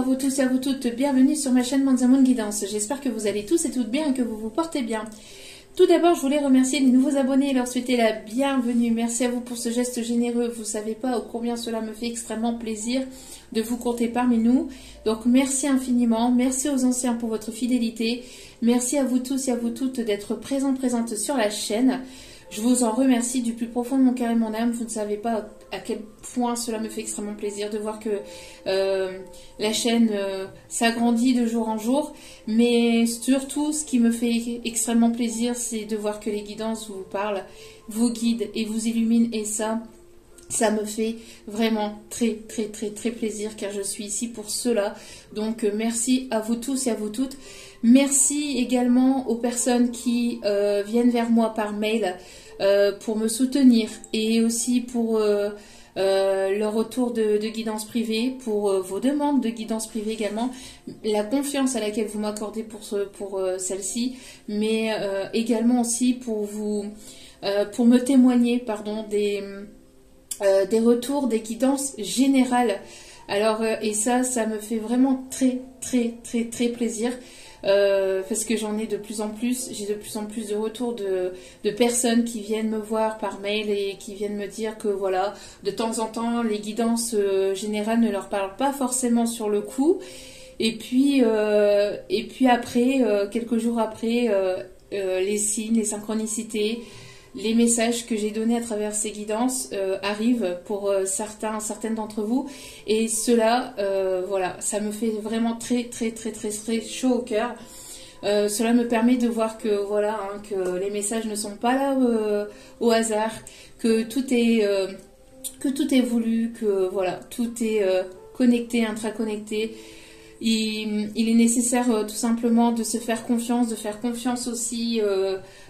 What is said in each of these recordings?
à vous tous et à vous toutes, bienvenue sur ma chaîne Manzamoun Guidance. J'espère que vous allez tous et toutes bien et que vous vous portez bien. Tout d'abord, je voulais remercier les nouveaux abonnés et leur souhaiter la bienvenue. Merci à vous pour ce geste généreux. Vous ne savez pas combien cela me fait extrêmement plaisir de vous compter parmi nous. Donc merci infiniment. Merci aux anciens pour votre fidélité. Merci à vous tous et à vous toutes d'être présentes sur la chaîne. Je vous en remercie du plus profond de mon cœur et de mon âme. Vous ne savez pas à quel point cela me fait extrêmement plaisir de voir que la chaîne s'agrandit de jour en jour. Mais surtout, ce qui me fait extrêmement plaisir, c'est de voir que les guidances vous parlent, vous guident et vous illuminent. Et ça me fait vraiment très plaisir car je suis ici pour cela. Donc merci à vous tous et à vous toutes. Merci également aux personnes qui viennent vers moi par mail pour me soutenir et aussi pour leur retour de guidance privée, pour vos demandes de guidance privée également, la confiance à laquelle vous m'accordez pour celle-ci, mais également aussi pour me témoigner des retours, des guidances générales. Alors, et ça me fait vraiment très plaisir. Parce que j'en ai de plus en plus, j'ai de plus en plus de retours de personnes qui viennent me voir par mail et qui viennent me dire que voilà, de temps en temps, les guidances générales ne leur parlent pas forcément sur le coup. Et puis après, quelques jours après, les signes, les synchronicités, les messages que j'ai donnés à travers ces guidances arrivent pour certaines d'entre vous, et cela, voilà, ça me fait vraiment très chaud au cœur. Cela me permet de voir que voilà, que les messages ne sont pas là au hasard, que tout est voulu, que voilà, tout est connecté, intraconnecté. Il est nécessaire tout simplement de se faire confiance, de faire confiance aussi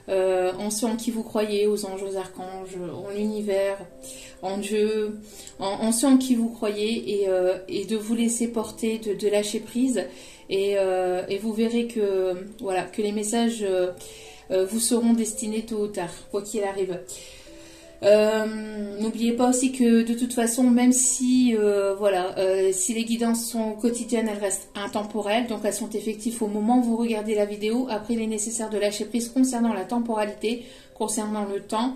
en ceux en qui vous croyez, aux anges, aux archanges, en l'univers, en Dieu, en ceux en qui vous croyez, et de vous laisser porter, de lâcher prise, et vous verrez que, voilà, que les messages vous seront destinés tôt ou tard, quoi qu'il arrive. N'oubliez pas aussi que de toute façon, même si si les guidances sont quotidiennes, elles restent intemporelles, donc elles sont effectives au moment où vous regardez la vidéo. Après, il est nécessaire de lâcher prise concernant la temporalité, concernant le temps.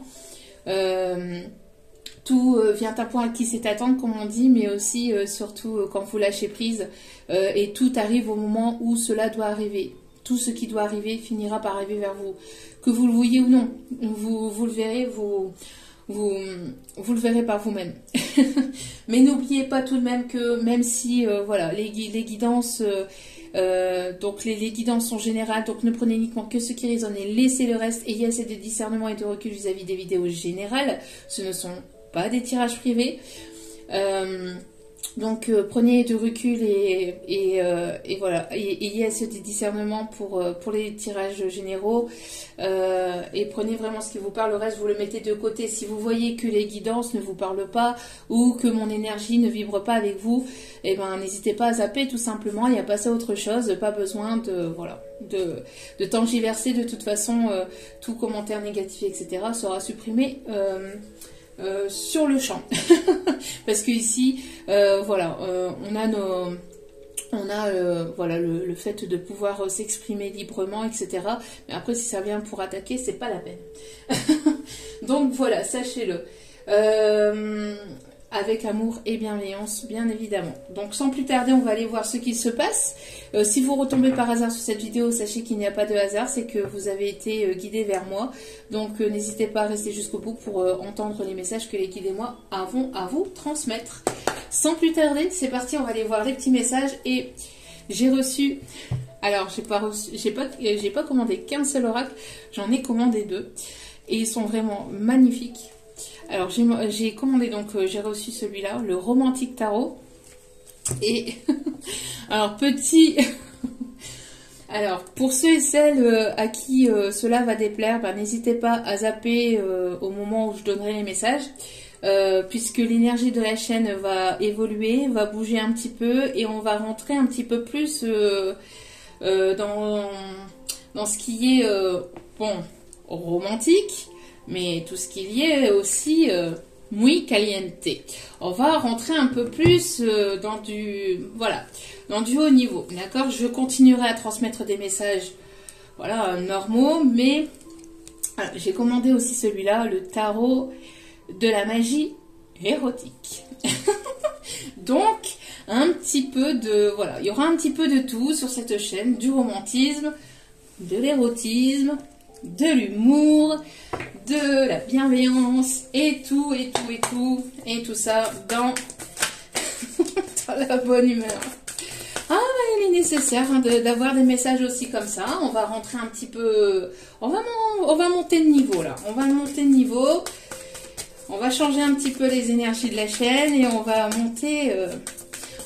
Tout vient à point à qui c'est attendre, comme on dit, mais aussi surtout quand vous lâchez prise, et tout arrive au moment où cela doit arriver. Tout ce qui doit arriver finira par arriver vers vous, que vous le vouliez ou non. Vous le verrez, vous le verrez par vous-même. Mais n'oubliez pas tout de même que même si voilà, les guidances, donc les guidances sont générales, donc ne prenez uniquement que ce qui résonne et laissez le reste. Ayez assez de discernement et de recul vis-à-vis des vidéos générales. Ce ne sont pas des tirages privés. Donc prenez du recul et voilà, ayez assez de discernement pour les tirages généraux, et prenez vraiment ce qui vous parle, le reste vous le mettez de côté. Si vous voyez que les guidances ne vous parlent pas ou que mon énergie ne vibre pas avec vous, eh ben n'hésitez pas à zapper tout simplement et à passer à autre chose. Pas besoin de tergiverser. De toute façon, tout commentaire négatif, etc. sera supprimé sur le champ. Parce que ici voilà, on a voilà, le fait de pouvoir s'exprimer librement, etc. Mais après, si ça vient pour attaquer, c'est pas la peine. Donc voilà, sachez-le. Avec amour et bienveillance, bien évidemment. Donc sans plus tarder, on va aller voir ce qui se passe. Si vous retombez par hasard sur cette vidéo, sachez qu'il n'y a pas de hasard, c'est que vous avez été guidé vers moi. Donc n'hésitez pas à rester jusqu'au bout pour entendre les messages que les guides et moi avons à vous transmettre. Sans plus tarder, c'est parti, on va aller voir les petits messages. Et j'ai reçu... Alors, j'ai pas commandé qu'un seul oracle, j'en ai commandé 2. Et ils sont vraiment magnifiques. Alors j'ai commandé, donc j'ai reçu celui-là, le Romantique Tarot. Et alors petit... Alors pour ceux et celles à qui cela va déplaire, ben, n'hésitez pas à zapper au moment où je donnerai les messages. Puisque l'énergie de la chaîne va évoluer, va bouger un petit peu, et on va rentrer un petit peu plus dans ce qui est bon, romantique, mais tout ce qu'il y est aussi muy caliente. On va rentrer un peu plus dans du, voilà, dans du haut niveau, d'accord? Je continuerai à transmettre des messages, voilà, normaux, mais j'ai commandé aussi celui-là, le tarot de la magie érotique. Donc, un petit peu de, voilà, il y aura un petit peu de tout sur cette chaîne, du romantisme, de l'érotisme, de l'humour, de la bienveillance, et tout, et tout, et tout, et tout ça dans, dans la bonne humeur. Ah, il est nécessaire hein, d'avoir des messages aussi comme ça. On va rentrer un petit peu, on va monter de niveau là, on va monter de niveau. On va changer un petit peu les énergies de la chaîne et on va monter,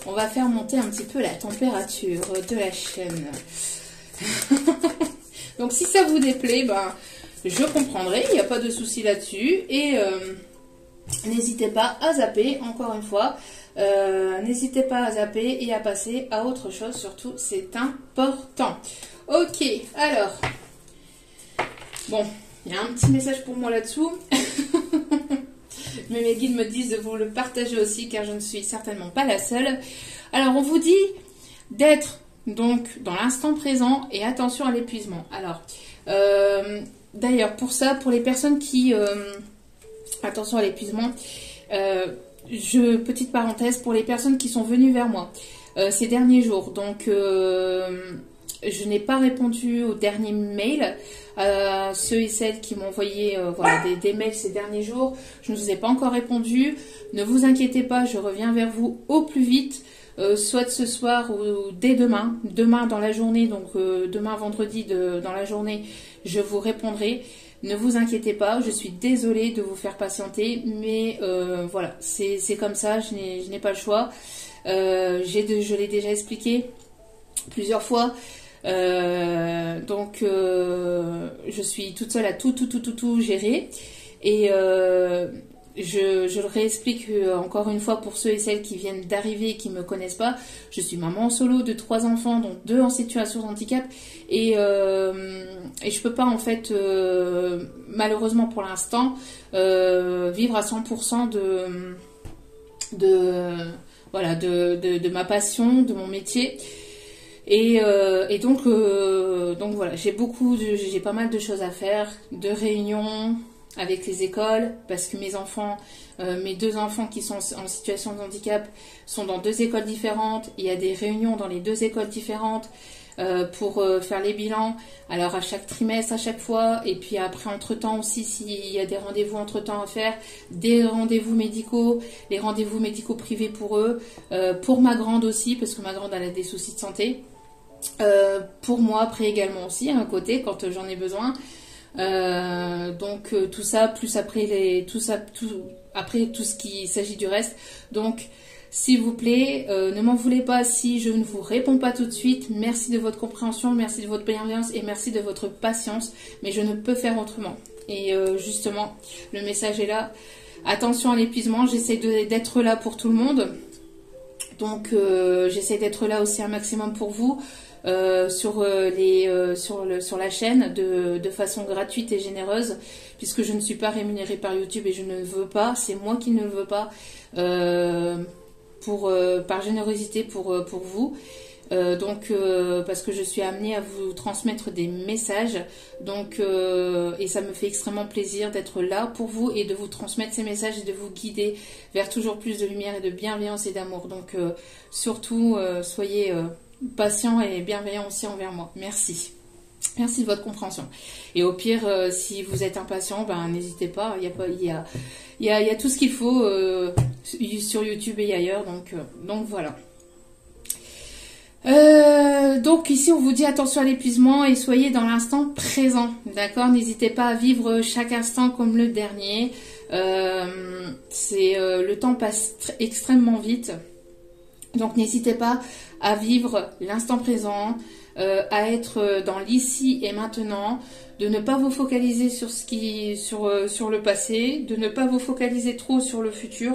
on va faire monter un petit peu la température de la chaîne. Donc si ça vous déplaît, ben, je comprendrai, il n'y a pas de souci là-dessus. Et n'hésitez pas à zapper, encore une fois, n'hésitez pas à zapper et à passer à autre chose, surtout c'est important. Ok, alors, bon, il y a un petit message pour moi là-dessous. Mais mes guides me disent de vous le partager aussi car je ne suis certainement pas la seule. Alors on vous dit d'être donc dans l'instant présent et attention à l'épuisement. Alors d'ailleurs pour ça, pour les personnes qui attention à l'épuisement, petite parenthèse pour les personnes qui sont venues vers moi ces derniers jours. Donc je n'ai pas répondu au dernier mail à ceux et celles qui m'ont envoyé voilà, des mails ces derniers jours. Je ne vous ai pas encore répondu. Ne vous inquiétez pas, je reviens vers vous au plus vite, soit ce soir ou dès demain. Demain dans la journée, donc demain vendredi dans la journée, je vous répondrai. Ne vous inquiétez pas, je suis désolée de vous faire patienter, mais voilà, c'est comme ça, je n'ai pas le choix. Je l'ai déjà expliqué plusieurs fois. Donc je suis toute seule à tout gérer et je le réexplique encore une fois pour ceux et celles qui viennent d'arriver et qui me connaissent pas. Je suis maman en solo de 3 enfants, dont 2 en situation de handicap et je peux pas en fait malheureusement pour l'instant vivre à 100% de ma passion, de mon métier. Et donc voilà, j'ai pas mal de choses à faire, de réunions avec les écoles, parce que mes 2 enfants qui sont en situation de handicap sont dans 2 écoles différentes. Il y a des réunions dans les 2 écoles différentes pour faire les bilans. Alors à chaque trimestre, à chaque fois, et puis après entre-temps aussi, s'il y a des rendez-vous entre-temps à faire, des rendez-vous médicaux, les rendez-vous médicaux privés pour eux, pour ma grande aussi, parce que ma grande elle a des soucis de santé. Pour moi après également aussi à un côté quand j'en ai besoin donc tout ça plus après tout ce qui s'agit du reste. Donc s'il vous plaît ne m'en voulez pas si je ne vous réponds pas tout de suite. Merci de votre compréhension, merci de votre bienveillance et merci de votre patience, mais je ne peux faire autrement. Et justement le message est là, attention à l'épuisement. J'essaie d'être là pour tout le monde, donc j'essaie d'être là aussi un maximum pour vous sur la chaîne de façon gratuite et généreuse, puisque je ne suis pas rémunérée par YouTube et je ne veux pas, c'est moi qui ne le veux pas, par générosité pour vous. Parce que je suis amenée à vous transmettre des messages, donc et ça me fait extrêmement plaisir d'être là pour vous et de vous transmettre ces messages et de vous guider vers toujours plus de lumière et de bienveillance et d'amour. Donc surtout soyez patient et bienveillant aussi envers moi. Merci de votre compréhension. Et au pire si vous êtes impatient, ben n'hésitez pas, il y a tout ce qu'il faut sur YouTube et ailleurs, donc voilà. Donc ici on vous dit attention à l'épuisement et soyez dans l'instant présent, d'accord? N'hésitez pas à vivre chaque instant comme le dernier. Le temps passe extrêmement vite, donc n'hésitez pas à vivre l'instant présent, à être dans l'ici et maintenant, de ne pas vous focaliser sur le passé, de ne pas vous focaliser trop sur le futur.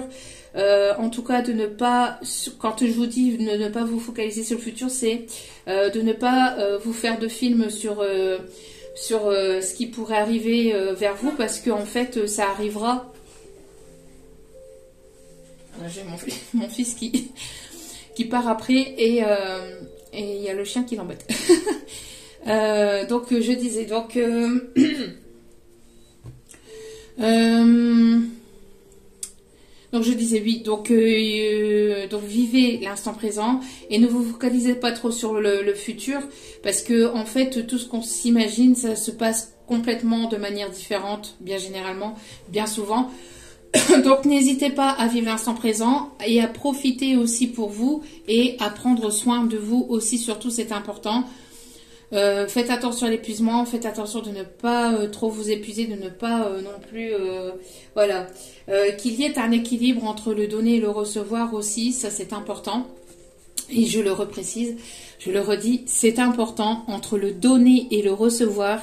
En tout cas, de ne pas, quand je vous dis de ne pas vous focaliser sur le futur, c'est de ne pas vous faire de films sur ce qui pourrait arriver vers vous, parce qu'en fait, ça arrivera J'ai mon fils qui part après et il y a le chien qui l'embête. Donc je disais, donc donc je disais oui, donc vivez l'instant présent et ne vous focalisez pas trop sur le futur parce que en fait tout ce qu'on s'imagine ça se passe complètement de manière différente, bien généralement, bien souvent. Donc n'hésitez pas à vivre l'instant présent et à profiter aussi pour vous et à prendre soin de vous aussi, surtout c'est important. Faites attention à l'épuisement, faites attention de ne pas trop vous épuiser, de ne pas non plus, voilà, qu'il y ait un équilibre entre le donner et le recevoir aussi, ça c'est important. Et je le reprécise, je le redis, c'est important entre le donner et le recevoir.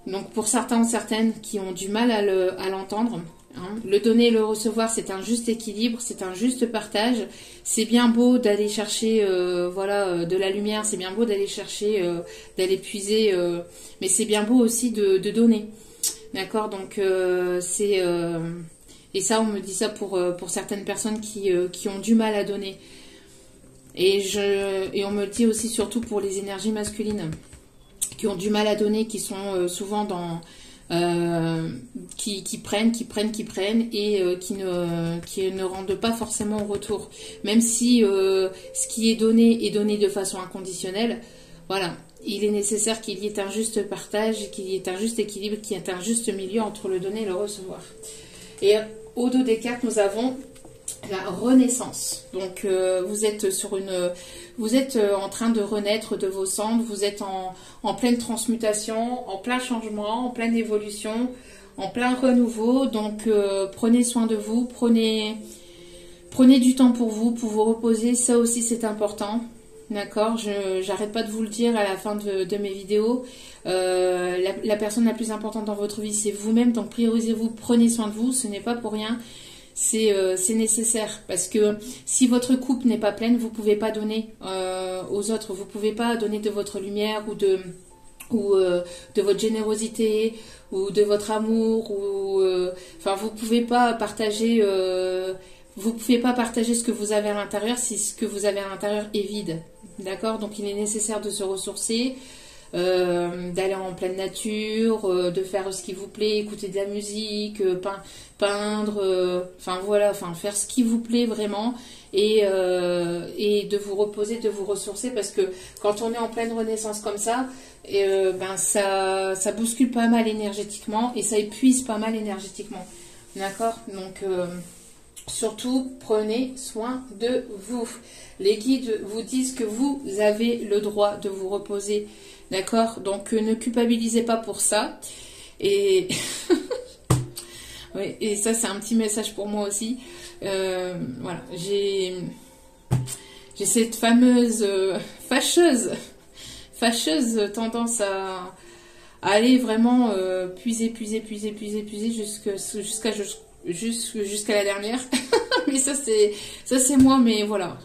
Donc pour certains ou certaines qui ont du mal à l'entendre, hein, le donner et le recevoir, c'est un juste équilibre, c'est un juste partage. C'est bien beau d'aller chercher voilà, de la lumière, c'est bien beau d'aller chercher, d'aller puiser, mais c'est bien beau aussi de donner. D'accord, donc c'est... et ça, on me dit ça pour certaines personnes qui ont du mal à donner. Et on me le dit aussi surtout pour les énergies masculines qui ont du mal à donner, qui sont souvent dans... qui prennent et qui ne rendent pas forcément au retour. Même si ce qui est donné de façon inconditionnelle, voilà, il est nécessaire qu'il y ait un juste partage, qu'il y ait un juste équilibre, qu'il y ait un juste milieu entre le donner et le recevoir. Et au dos des cartes, nous avons la renaissance. Donc vous êtes en train de renaître de vos cendres, vous êtes en pleine transmutation, en plein changement, en pleine évolution, en plein renouveau. Donc prenez soin de vous, prenez du temps pour vous reposer, ça aussi c'est important. D'accord, j'arrête pas de vous le dire à la fin de mes vidéos. La personne la plus importante dans votre vie, c'est vous-même. Donc priorisez-vous, prenez soin de vous, ce n'est pas pour rien. C'est nécessaire parce que si votre coupe n'est pas pleine, vous ne pouvez pas donner aux autres. Vous ne pouvez pas donner de votre lumière ou de votre générosité ou de votre amour. Enfin, vous ne pouvez pas partager... vous pouvez pas partager ce que vous avez à l'intérieur si ce que vous avez à l'intérieur est vide. D'accord? Donc il est nécessaire de se ressourcer, d'aller en pleine nature, de faire ce qui vous plaît, écouter de la musique, peindre, enfin voilà, enfin faire ce qui vous plaît vraiment et de vous reposer, de vous ressourcer parce que quand on est en pleine renaissance comme ça, ça bouscule pas mal énergétiquement et ça épuise pas mal énergétiquement. D'accord? Donc surtout, prenez soin de vous. Les guides vous disent que vous avez le droit de vous reposer. D'accord? Donc, ne culpabilisez pas pour ça. Et, oui, et ça, c'est un petit message pour moi aussi. Voilà, j'ai cette fameuse fâcheuse tendance à aller vraiment puiser jusqu'à la dernière. Mais ça c'est moi, mais voilà.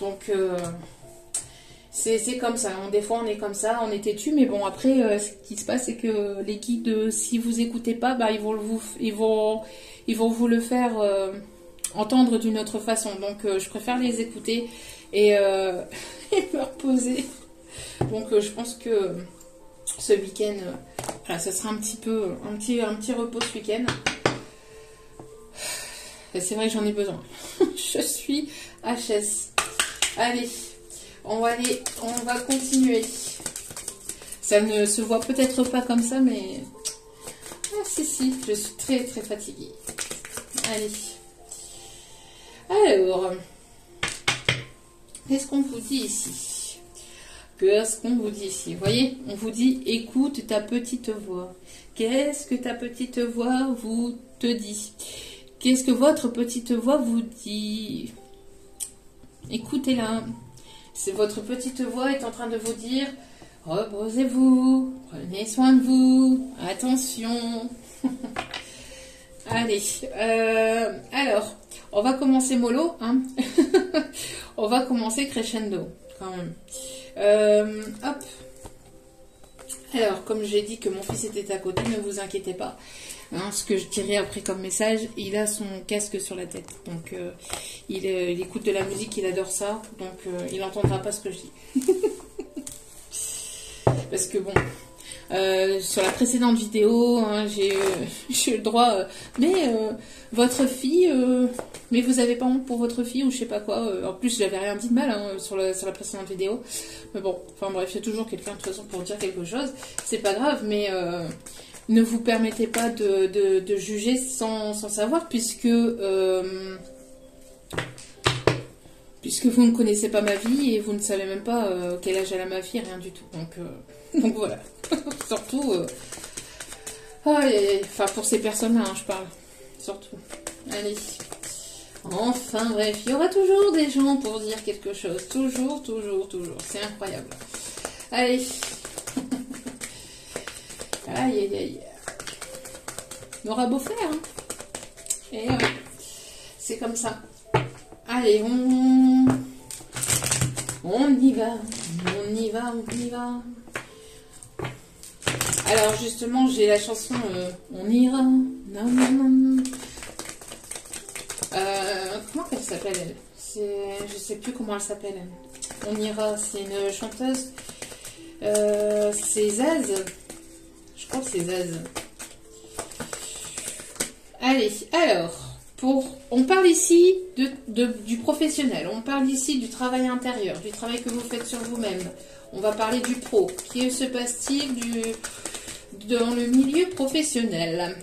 Donc c'est comme ça. Des fois on est comme ça, on est têtu, mais bon après ce qui se passe c'est que les guides, si vous écoutez pas, bah ils vont vous le faire entendre d'une autre façon. Donc je préfère les écouter et me reposer. Donc je pense que ce week-end, voilà, ça sera un petit repos ce week-end. C'est vrai que j'en ai besoin. Je suis HS. Allez, on va continuer. Ça ne se voit peut-être pas comme ça, mais... Ah, si, je suis très très fatiguée. Allez. Alors, qu'est-ce qu'on vous dit ici? Qu'est-ce qu'on vous dit ici? Vous voyez, on vous dit, écoute ta petite voix. Qu'est-ce que ta petite voix vous te dit? Qu'est-ce que votre petite voix vous dit? Écoutez-la. C'est votre petite voix est en train de vous dire reposez-vous, prenez soin de vous, attention. Allez, alors, on va commencer mollo, hein. On va commencer crescendo, quand même. Hop. Alors, comme j'ai dit que mon fils était à côté, ne vous inquiétez pas. Hein, ce que je dirais après comme message, il a son casque sur la tête. Donc, il écoute de la musique, il adore ça. Donc, il n'entendra pas ce que je dis. Parce que bon, sur la précédente vidéo, hein, j'ai eu le droit. Mais votre fille, mais vous avez pas honte pour votre fille ou je sais pas quoi. En plus, j'avais rien dit de mal hein, sur la précédente vidéo. Mais bon, enfin bref, il y a toujours quelqu'un de toute façon pour dire quelque chose. C'est pas grave, mais ne vous permettez pas de juger sans savoir, puisque vous ne connaissez pas ma vie et vous ne savez même pas quel âge elle a ma fille, rien du tout. Donc voilà. Surtout, enfin pour ces personnes-là, hein, je parle. Surtout. Allez. Enfin bref, il y aura toujours des gens pour dire quelque chose. Toujours, toujours, toujours. C'est incroyable. Allez. Aïe, aïe, aïe. On aura beau faire. Hein. Et c'est comme ça. Allez, on y va. On y va, on y va. Alors justement, j'ai la chanson On ira. Non, non, non. Comment elle s'appelle elle? Je sais plus comment elle s'appelle. On ira, c'est une chanteuse. C'est Zaz. Je crois que c'est Zaz. Allez, alors, on parle ici du professionnel, on parle ici du travail intérieur, du travail que vous faites sur vous-même. On va parler du pro. Que se passe-t-il dans le milieu professionnel?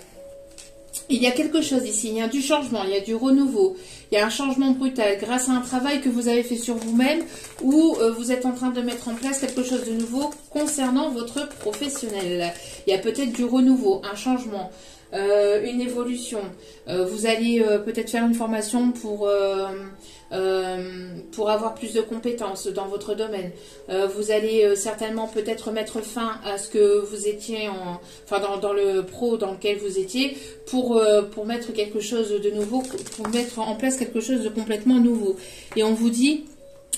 Il y a quelque chose ici, il y a du changement, il y a du renouveau, il y a un changement brutal grâce à un travail que vous avez fait sur vous-même ou vous êtes en train de mettre en place quelque chose de nouveau concernant votre professionnel. Il y a peut-être du renouveau, un changement, une évolution. Vous allez peut-être faire une formation pour avoir plus de compétences dans votre domaine. Vous allez certainement peut-être mettre fin à ce que vous étiez dans le pro dans lequel vous étiez pour mettre quelque chose de nouveau, pour mettre en place quelque chose de complètement nouveau. Et on vous dit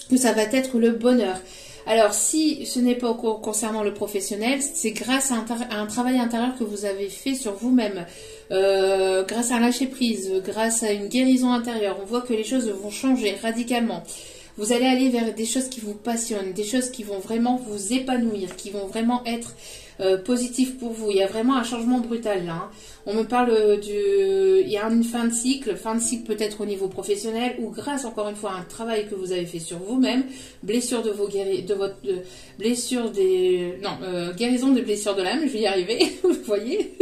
que ça va être le bonheur. Alors, si ce n'est pas concernant le professionnel, c'est grâce à un travail intérieur que vous avez fait sur vous-même, grâce à un lâcher-prise, grâce à une guérison intérieure. On voit que les choses vont changer radicalement. Vous allez aller vers des choses qui vous passionnent, des choses qui vont vraiment vous épanouir, qui vont vraiment être positives pour vous. Il y a vraiment un changement brutal là. Hein. On me parle il y a une fin de cycle peut-être au niveau professionnel ou grâce encore une fois à un travail que vous avez fait sur vous-même, guérison des blessures de l'âme, je vais y arriver, vous voyez.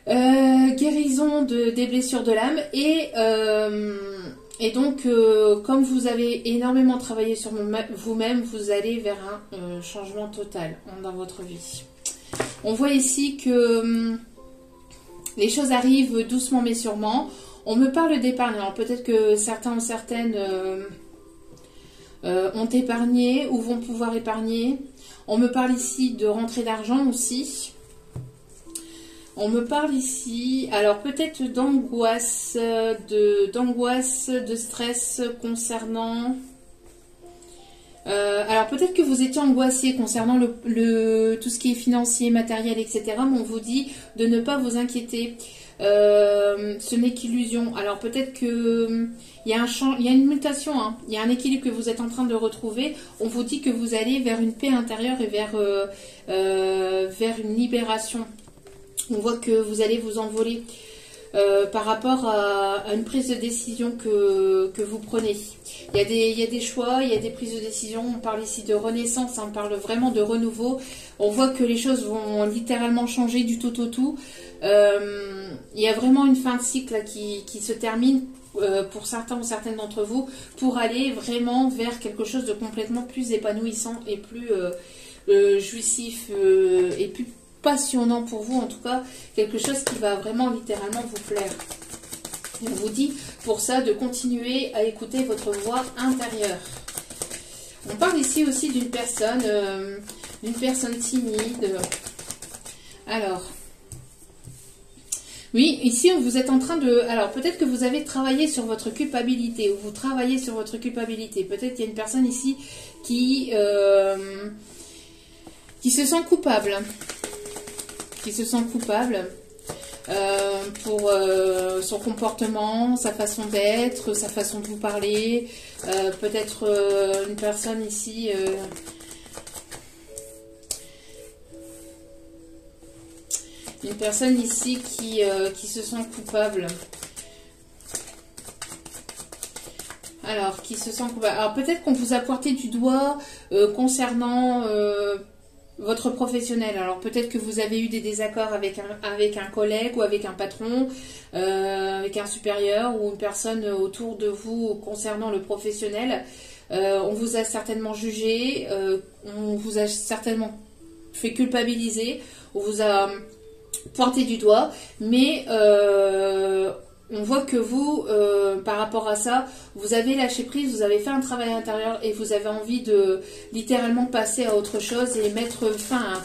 Guérison des blessures de l'âme et donc comme vous avez énormément travaillé sur vous-même, vous allez vers un changement total dans votre vie. On voit ici que les choses arrivent doucement mais sûrement. On me parle d'épargne. Alors peut-être que certains ou certaines ont épargné ou vont pouvoir épargner. On me parle ici de rentrée d'argent aussi. On me parle ici, alors peut-être d'angoisse, de stress concernant... alors peut-être que vous étiez angoissé concernant tout ce qui est financier, matériel, etc. Mais on vous dit de ne pas vous inquiéter. Ce n'est qu'illusion. Alors peut-être que il y a une mutation, hein. Il y a un équilibre que vous êtes en train de retrouver. On vous dit que vous allez vers une paix intérieure et vers une libération. On voit que vous allez vous envoler par rapport à une prise de décision que vous prenez. Il y a des choix, il y a des prises de décision. On parle ici de renaissance, on parle vraiment de renouveau. On voit que les choses vont littéralement changer du tout au tout. Il y a vraiment une fin de cycle là, qui se termine pour certains ou certaines d'entre vous pour aller vraiment vers quelque chose de complètement plus épanouissant et plus jouissif et plus passionnant pour vous, en tout cas quelque chose qui va vraiment littéralement vous plaire. Et on vous dit pour ça de continuer à écouter votre voix intérieure. On parle ici aussi d'une personne timide. Alors, oui, ici vous êtes en train de... Alors peut-être que vous avez travaillé sur votre culpabilité ou vous travaillez sur votre culpabilité. Peut-être qu'il y a une personne ici qui se sent coupable. pour son comportement, sa façon d'être, sa façon de vous parler. Peut-être une personne ici... une personne ici qui se sent coupable. Alors, qui se sent coupable. Alors, peut-être qu'on vous a pointé du doigt concernant votre professionnel. Alors, peut-être que vous avez eu des désaccords avec un collègue ou avec un patron, avec un supérieur ou une personne autour de vous concernant le professionnel. On vous a certainement jugé, on vous a certainement fait culpabiliser, on vous a pointé du doigt, mais on voit que vous, par rapport à ça, vous avez lâché prise, vous avez fait un travail intérieur et vous avez envie de littéralement passer à autre chose et mettre fin à un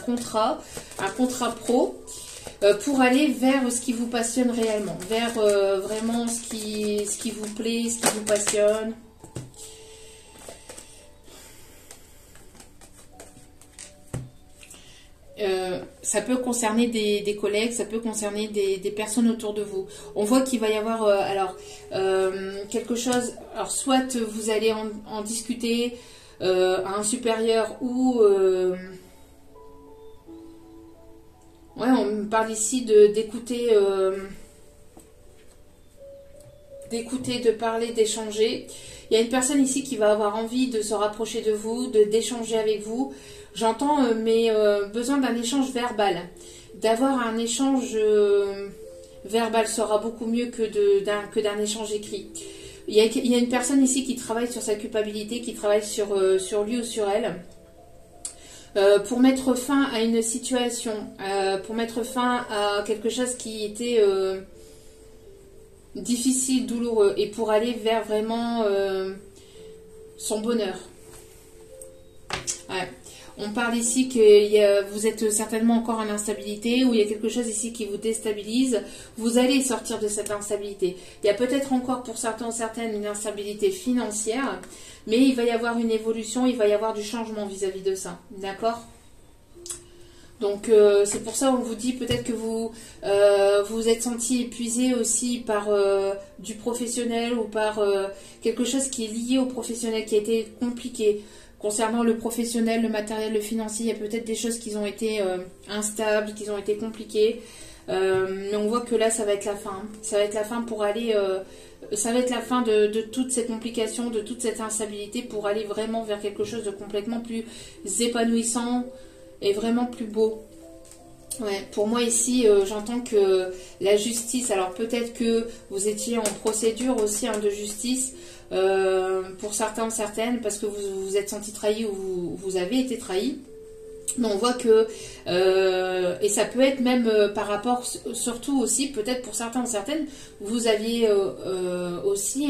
contrat pro, pour aller vers ce qui vous passionne réellement, vers vraiment ce qui vous plaît, ce qui vous passionne. Ça peut concerner des collègues, ça peut concerner des personnes autour de vous. On voit qu'il va y avoir quelque chose, alors soit vous allez en discuter à un supérieur ou... ouais, on me parle ici d'écouter, de parler, d'échanger. Il y a une personne ici qui va avoir envie de se rapprocher de vous, d'échanger avec vous. J'entends, mais besoin d'un échange verbal. D'avoir un échange verbal sera beaucoup mieux que d'un échange écrit. Il y a une personne ici qui travaille sur sa culpabilité, qui travaille sur lui ou sur elle. Pour mettre fin à une situation, pour mettre fin à quelque chose qui était difficile, douloureux, et pour aller vers vraiment son bonheur. Ouais. On parle ici que vous êtes certainement encore en instabilité, ou il y a quelque chose ici qui vous déstabilise. Vous allez sortir de cette instabilité. Il y a peut-être encore pour certains, certaines une instabilité financière, mais il va y avoir une évolution, il va y avoir du changement vis-à-vis de ça. D'accord ? Donc c'est pour ça qu'on vous dit peut-être que vous vous êtes senti épuisé aussi par du professionnel ou par quelque chose qui est lié au professionnel, qui a été compliqué. Concernant le professionnel, le matériel, le financier, il y a peut-être des choses qui ont été instables, qui ont été compliquées. Mais on voit que là, ça va être la fin. Ça va être la fin pour aller... ça va être la fin de toutes ces complications, de toute cette instabilité pour aller vraiment vers quelque chose de complètement plus épanouissant et vraiment plus beau. Ouais, pour moi ici, j'entends que la justice, alors peut-être que vous étiez en procédure aussi de justice, pour certains ou certaines, parce que vous vous êtes senti trahi ou vous avez été trahi. Mais on voit que, et ça peut être même par rapport, surtout aussi, peut-être pour certains ou certaines, vous aviez aussi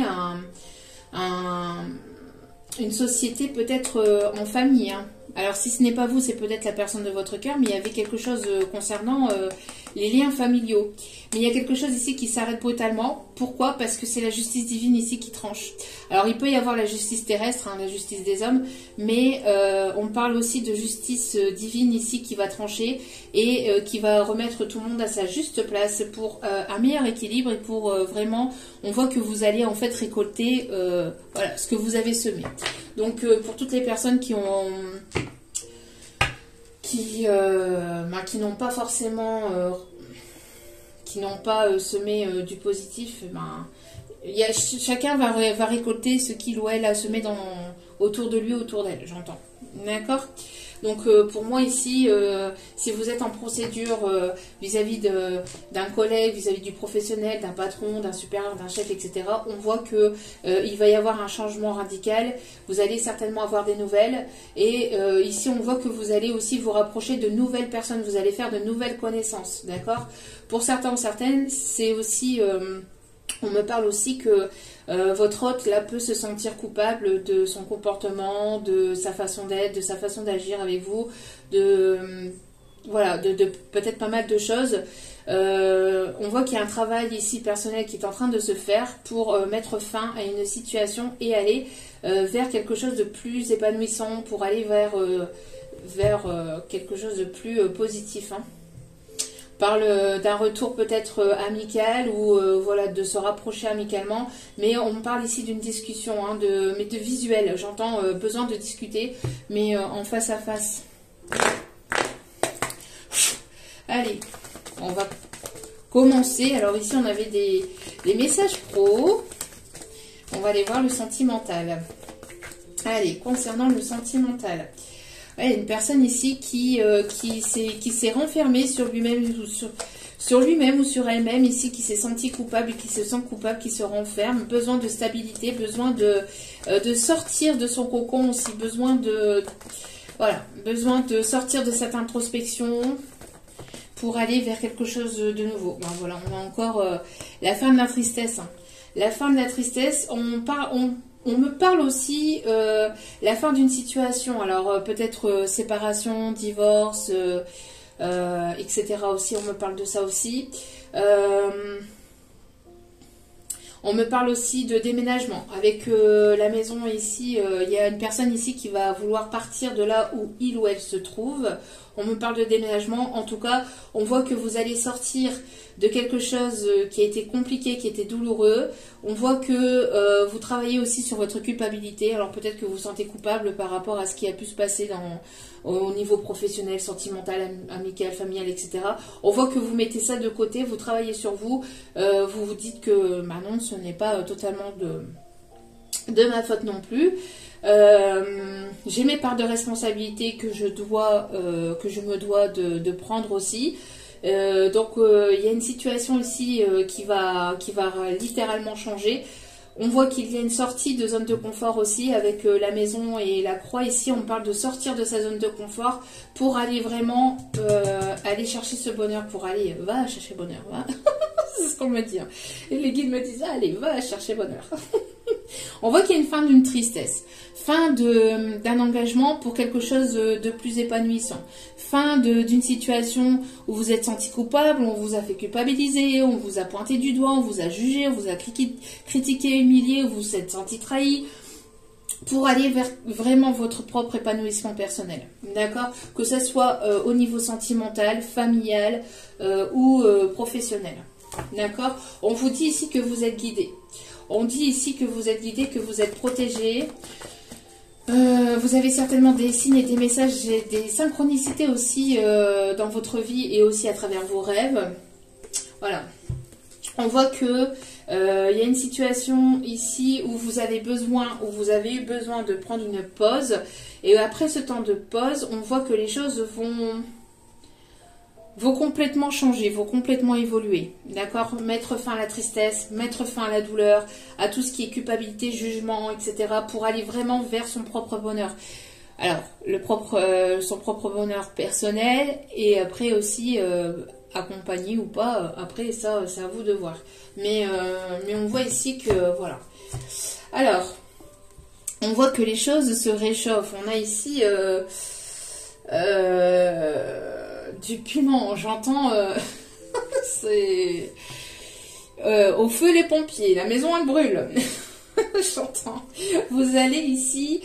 une société peut-être en famille, hein. Alors si ce n'est pas vous, c'est peut-être la personne de votre cœur, mais il y avait quelque chose concernant les liens familiaux. Mais il y a quelque chose ici qui s'arrête brutalement. Pourquoi? Parce que c'est la justice divine ici qui tranche. Alors il peut y avoir la justice terrestre, hein, la justice des hommes, mais on parle aussi de justice divine ici qui va trancher et qui va remettre tout le monde à sa juste place pour un meilleur équilibre et pour vraiment, on voit que vous allez en fait récolter voilà, ce que vous avez semé. Donc pour toutes les personnes qui n'ont pas forcément semé du positif, chacun va récolter ce qu'il ou elle a semé autour de lui, autour d'elle, j'entends. D'accord ? Donc pour moi ici, si vous êtes en procédure vis-à-vis d'un collègue, vis-à-vis du professionnel, d'un patron, d'un supérieur, d'un chef, etc., on voit que il va y avoir un changement radical. Vous allez certainement avoir des nouvelles. Et ici, on voit que vous allez aussi vous rapprocher de nouvelles personnes. Vous allez faire de nouvelles connaissances. D'accord ? Pour certains ou certaines, c'est aussi... on me parle aussi que votre hôte là peut se sentir coupable de son comportement, de sa façon d'être, de sa façon d'agir avec vous, voilà, de peut-être pas mal de choses. On voit qu'il y a un travail ici personnel qui est en train de se faire pour mettre fin à une situation et aller vers quelque chose de plus épanouissant, pour aller vers quelque chose de plus positif, hein. parle d'un retour peut-être amical ou voilà, de se rapprocher amicalement. Mais on parle ici d'une discussion, hein, mais de visuel. J'entends besoin de discuter, mais en face à face. Allez, on va commencer. Alors ici, on avait des messages pro. On va aller voir le sentimental. Allez, concernant le sentimental. Ouais, une personne ici qui s'est renfermée sur lui-même ou sur lui-même ou sur elle-même ici, qui s'est senti coupable, qui se sent coupable, qui se renferme, besoin de stabilité, besoin de sortir de son cocon aussi, besoin de sortir de cette introspection pour aller vers quelque chose de nouveau. Ben voilà, on a encore la fin de la tristesse. Hein. La fin de la tristesse, on me parle aussi la fin d'une situation. Alors peut-être séparation, divorce, etc. aussi, on me parle de ça aussi. On me parle aussi de déménagement. Avec la maison ici, il y a une personne ici qui va vouloir partir de là où il ou elle se trouve. On me parle de déménagement. En tout cas, on voit que vous allez sortir de quelque chose qui a été compliqué, qui était douloureux. On voit que vous travaillez aussi sur votre culpabilité. Alors peut-être que vous vous sentez coupable par rapport à ce qui a pu se passer au niveau professionnel, sentimental, amical, familial, etc. On voit que vous mettez ça de côté, vous travaillez sur vous. Vous vous dites que bah non, ce n'est pas totalement de ma faute non plus. J'ai mes parts de responsabilité que je me dois de prendre aussi. Donc il y a une situation ici qui va littéralement changer. On voit qu'il y a une sortie de zone de confort aussi avec la maison et la croix. Ici, on parle de sortir de sa zone de confort pour aller vraiment aller chercher ce bonheur, pour aller, va chercher bonheur, va. C'est ce qu'on me dit. Hein. Et les guides me disent, allez, va chercher bonheur. On voit qu'il y a une fin d'une tristesse, fin d'un engagement pour quelque chose de plus épanouissant, fin d'une situation où vous êtes senti coupable, on vous a fait culpabiliser, on vous a pointé du doigt, on vous a jugé, on vous a critiqué, humilié, vous vous êtes senti trahi, pour aller vers vraiment votre propre épanouissement personnel. D'accord? Que ce soit au niveau sentimental, familial ou professionnel. D'accord? On vous dit ici que vous êtes guidé. On dit ici que vous êtes guidé, que vous êtes protégé. Vous avez certainement des signes et des messages, des synchronicités aussi dans votre vie et aussi à travers vos rêves. Voilà. On voit que il y a une situation ici où vous avez eu besoin de prendre une pause. Et après ce temps de pause, on voit que les choses vont complètement changer, vont complètement évoluer. D'accord? Mettre fin à la tristesse, mettre fin à la douleur, à tout ce qui est culpabilité, jugement, etc. pour aller vraiment vers son propre bonheur. Alors, son propre bonheur personnel et après aussi accompagné ou pas. Après, ça, c'est à vous de voir. Mais on voit ici que, voilà. Alors, on voit que les choses se réchauffent. On a ici... du piment, j'entends c'est au feu les pompiers, la maison elle brûle. J'entends. Vous allez ici,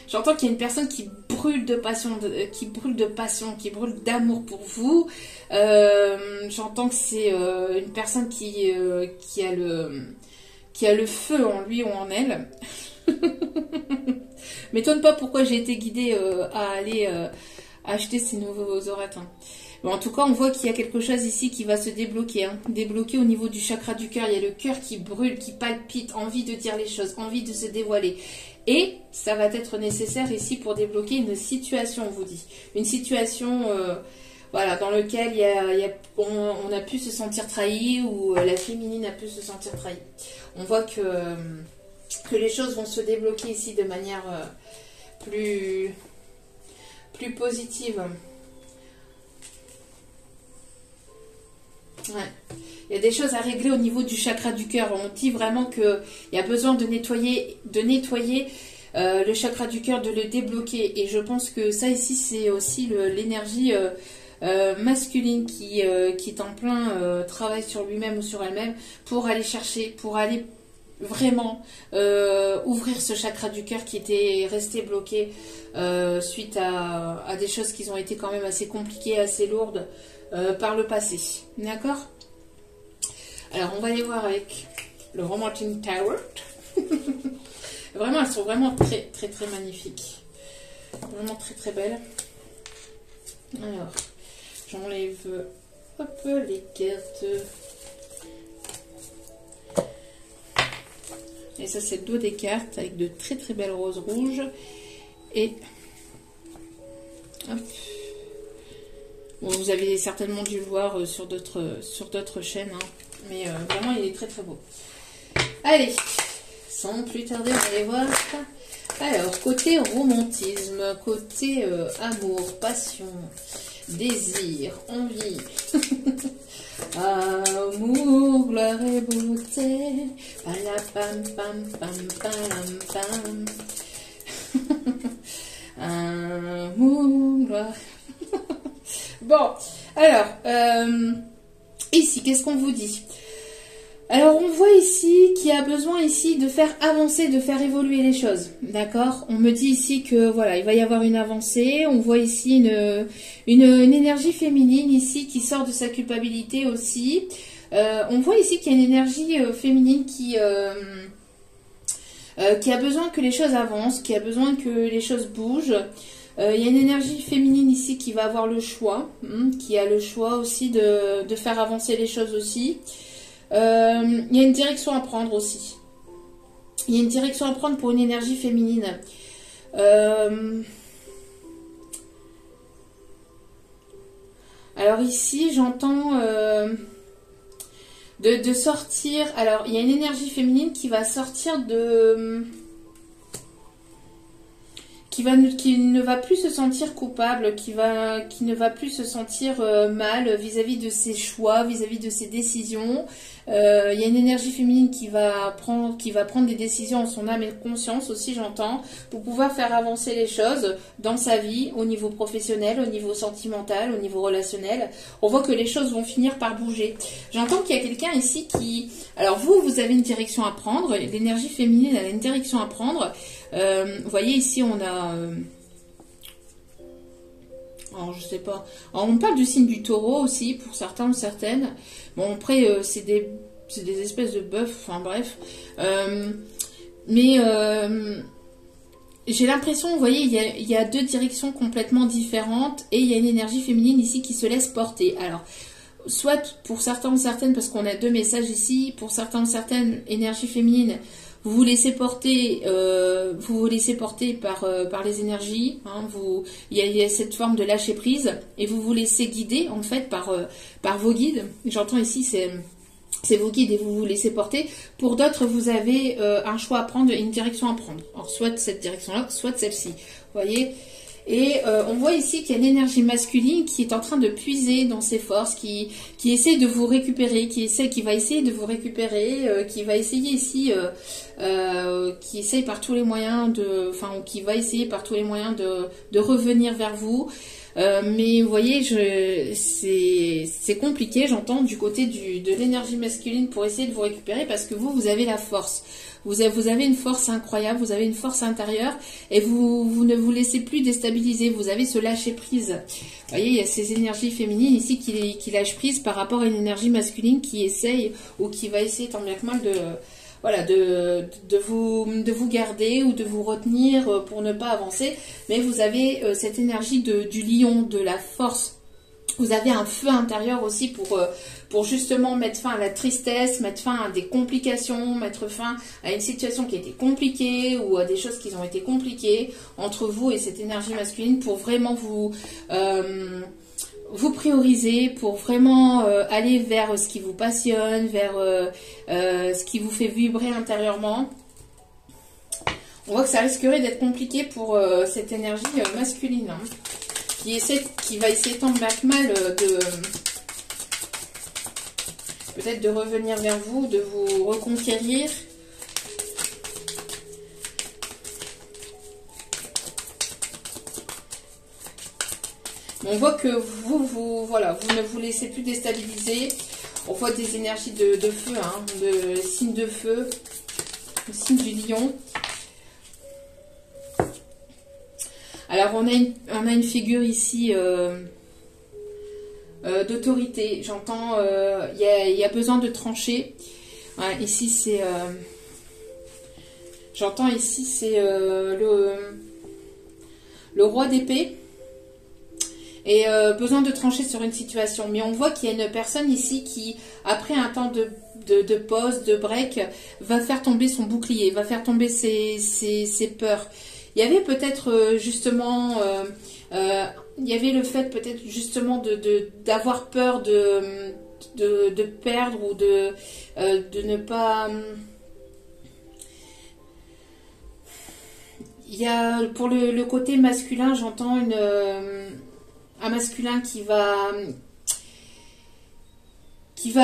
j'entends qu'il y a une personne qui brûle de passion, qui brûle d'amour pour vous. J'entends que c'est une personne qui a le feu en lui ou en elle. M'étonne pas pourquoi j'ai été guidée à aller acheter ces nouveaux oratins. Mais en tout cas, on voit qu'il y a quelque chose ici qui va se débloquer. Hein. Débloquer au niveau du chakra du cœur. Il y a le cœur qui brûle, qui palpite, envie de dire les choses, envie de se dévoiler. Et ça va être nécessaire ici pour débloquer une situation, on vous dit. Une situation voilà, dans laquelle on a pu se sentir trahi ou la féminine a pu se sentir trahie. On voit que les choses vont se débloquer ici de manière plus positive. Ouais. Il y a des choses à régler au niveau du chakra du cœur. On dit vraiment qu'il y a besoin de nettoyer le chakra du cœur, de le débloquer. Et je pense que ça ici, c'est aussi l'énergie masculine qui est en plein travail sur lui-même ou sur elle-même pour aller chercher, pour aller vraiment ouvrir ce chakra du cœur qui était resté bloqué suite à des choses qui ont été quand même assez compliquées, assez lourdes par le passé. D'accord? Alors, on va aller voir avec le Romantic Tower. Vraiment, elles sont vraiment très, très, très magnifiques. Vraiment très, très belles. Alors, j'enlève hop, les cartes. Et ça, c'est le dos des cartes avec de très, très belles roses rouges. Et hop. Bon, vous avez certainement dû le voir sur d'autres chaînes. Hein. Mais vraiment, il est très, très beau. Allez, sans plus tarder, on va aller voir. Alors, côté romantisme, côté amour, passion, désir, envie, amour, gloire et beauté, palapam, pam, pam, palam, pam. Amour, gloire. Bon, alors, ici, qu'est-ce qu'on vous dit? Alors, on voit ici qu'il y a besoin ici de faire avancer, de faire évoluer les choses. D'accord? On me dit ici que, voilà, il va y avoir une avancée. On voit ici une énergie féminine ici qui sort de sa culpabilité aussi. On voit ici qu'il y a une énergie féminine qui a besoin que les choses avancent, qui a besoin que les choses bougent. Il y a une énergie féminine ici qui va avoir le choix, qui a le choix aussi de faire avancer les choses aussi. Il y a une direction à prendre aussi. Il y a une direction à prendre pour une énergie féminine. Alors ici, j'entends de sortir... Alors, il y a une énergie féminine qui va sortir de... Qui ne va plus se sentir coupable, qui ne va plus se sentir mal vis-à-vis de ses choix, vis-à-vis de ses décisions. Il y a une énergie féminine qui va prendre des décisions en son âme et conscience aussi, j'entends, pour pouvoir faire avancer les choses dans sa vie, au niveau professionnel, au niveau sentimental, au niveau relationnel. On voit que les choses vont finir par bouger. J'entends qu'il y a quelqu'un ici qui... Alors vous avez une direction à prendre, l'énergie féminine elle a une direction à prendre. Vous voyez ici on a... Alors, je sais pas. Alors, on parle du signe du taureau aussi, pour certains ou certaines. Bon, après, c'est des espèces de bœufs, enfin bref. Mais j'ai l'impression, vous voyez, il y a deux directions complètement différentes et il y a une énergie féminine ici qui se laisse porter. Alors, soit pour certains ou certaines, parce qu'on a deux messages ici, pour certains ou certaines, énergie féminine, vous vous laissez porter, par les énergies. Hein, il y a cette forme de lâcher prise et vous vous laissez guider en fait par vos guides. J'entends ici c'est vos guides et vous vous laissez porter. Pour d'autres, vous avez un choix à prendre, une direction à prendre. Alors soit cette direction-là, soit celle-ci. Vous voyez. Et on voit ici qu'il y a une énergie masculine qui est en train de puiser dans ses forces, qui essaie de vous récupérer, qui va essayer de vous récupérer, qui va essayer ici, qui essaye par tous les moyens qui va essayer par tous les moyens de revenir vers vous. Mais vous voyez, c'est compliqué, j'entends, du côté de l'énergie masculine pour essayer de vous récupérer parce que vous avez la force. Vous avez une force incroyable, vous avez une force intérieure et vous ne vous laissez plus déstabiliser, vous avez ce lâcher prise. Vous voyez, il y a ces énergies féminines ici qui lâchent prise par rapport à une énergie masculine qui essaye ou qui va essayer tant bien que mal de vous garder ou de vous retenir pour ne pas avancer. Mais vous avez cette énergie du lion, de la force. Vous avez un feu intérieur aussi pour justement mettre fin à la tristesse, mettre fin à des complications, mettre fin à une situation qui a été compliquée ou à des choses qui ont été compliquées entre vous et cette énergie masculine pour vraiment vous prioriser, pour vraiment aller vers ce qui vous passionne, vers ce qui vous fait vibrer intérieurement. On voit que ça risquerait d'être compliqué pour cette énergie masculine. Hein. Qui va essayer tant bien que mal peut-être de revenir vers vous, de vous reconquérir. On voit que vous ne vous laissez plus déstabiliser. On voit des énergies de feu, hein, de signes de feu. le signe du lion. Alors, on a une figure ici d'autorité. J'entends, il y a besoin de trancher. Ouais, ici, c'est... j'entends ici, c'est le roi d'épée. Et besoin de trancher sur une situation. Mais on voit qu'il y a une personne ici qui, après un temps de pause, de break, va faire tomber son bouclier, va faire tomber ses peurs. Il y avait peut-être justement, il y avait le fait peut-être justement d'avoir peur de perdre ou de ne pas... Il y a, pour le côté masculin, j'entends un masculin qui va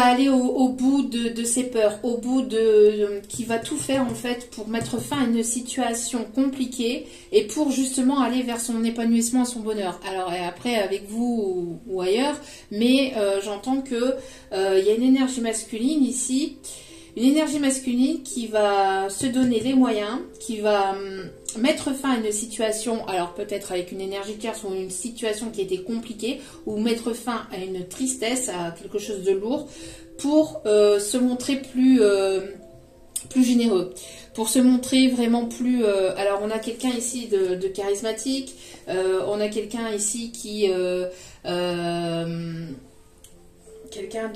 aller au bout de ses peurs, au bout qui va tout faire en fait pour mettre fin à une situation compliquée et pour justement aller vers son épanouissement, son bonheur. Alors après avec vous ou ailleurs, mais j'entends que il y a une énergie masculine ici, une énergie masculine qui va se donner les moyens, qui va mettre fin à une situation, alors peut-être avec une énergie tierce ou une situation qui était compliquée, ou mettre fin à une tristesse, à quelque chose de lourd, pour se montrer plus généreux, pour se montrer vraiment plus... alors on a quelqu'un ici de charismatique, on a quelqu'un ici qui... quelqu'un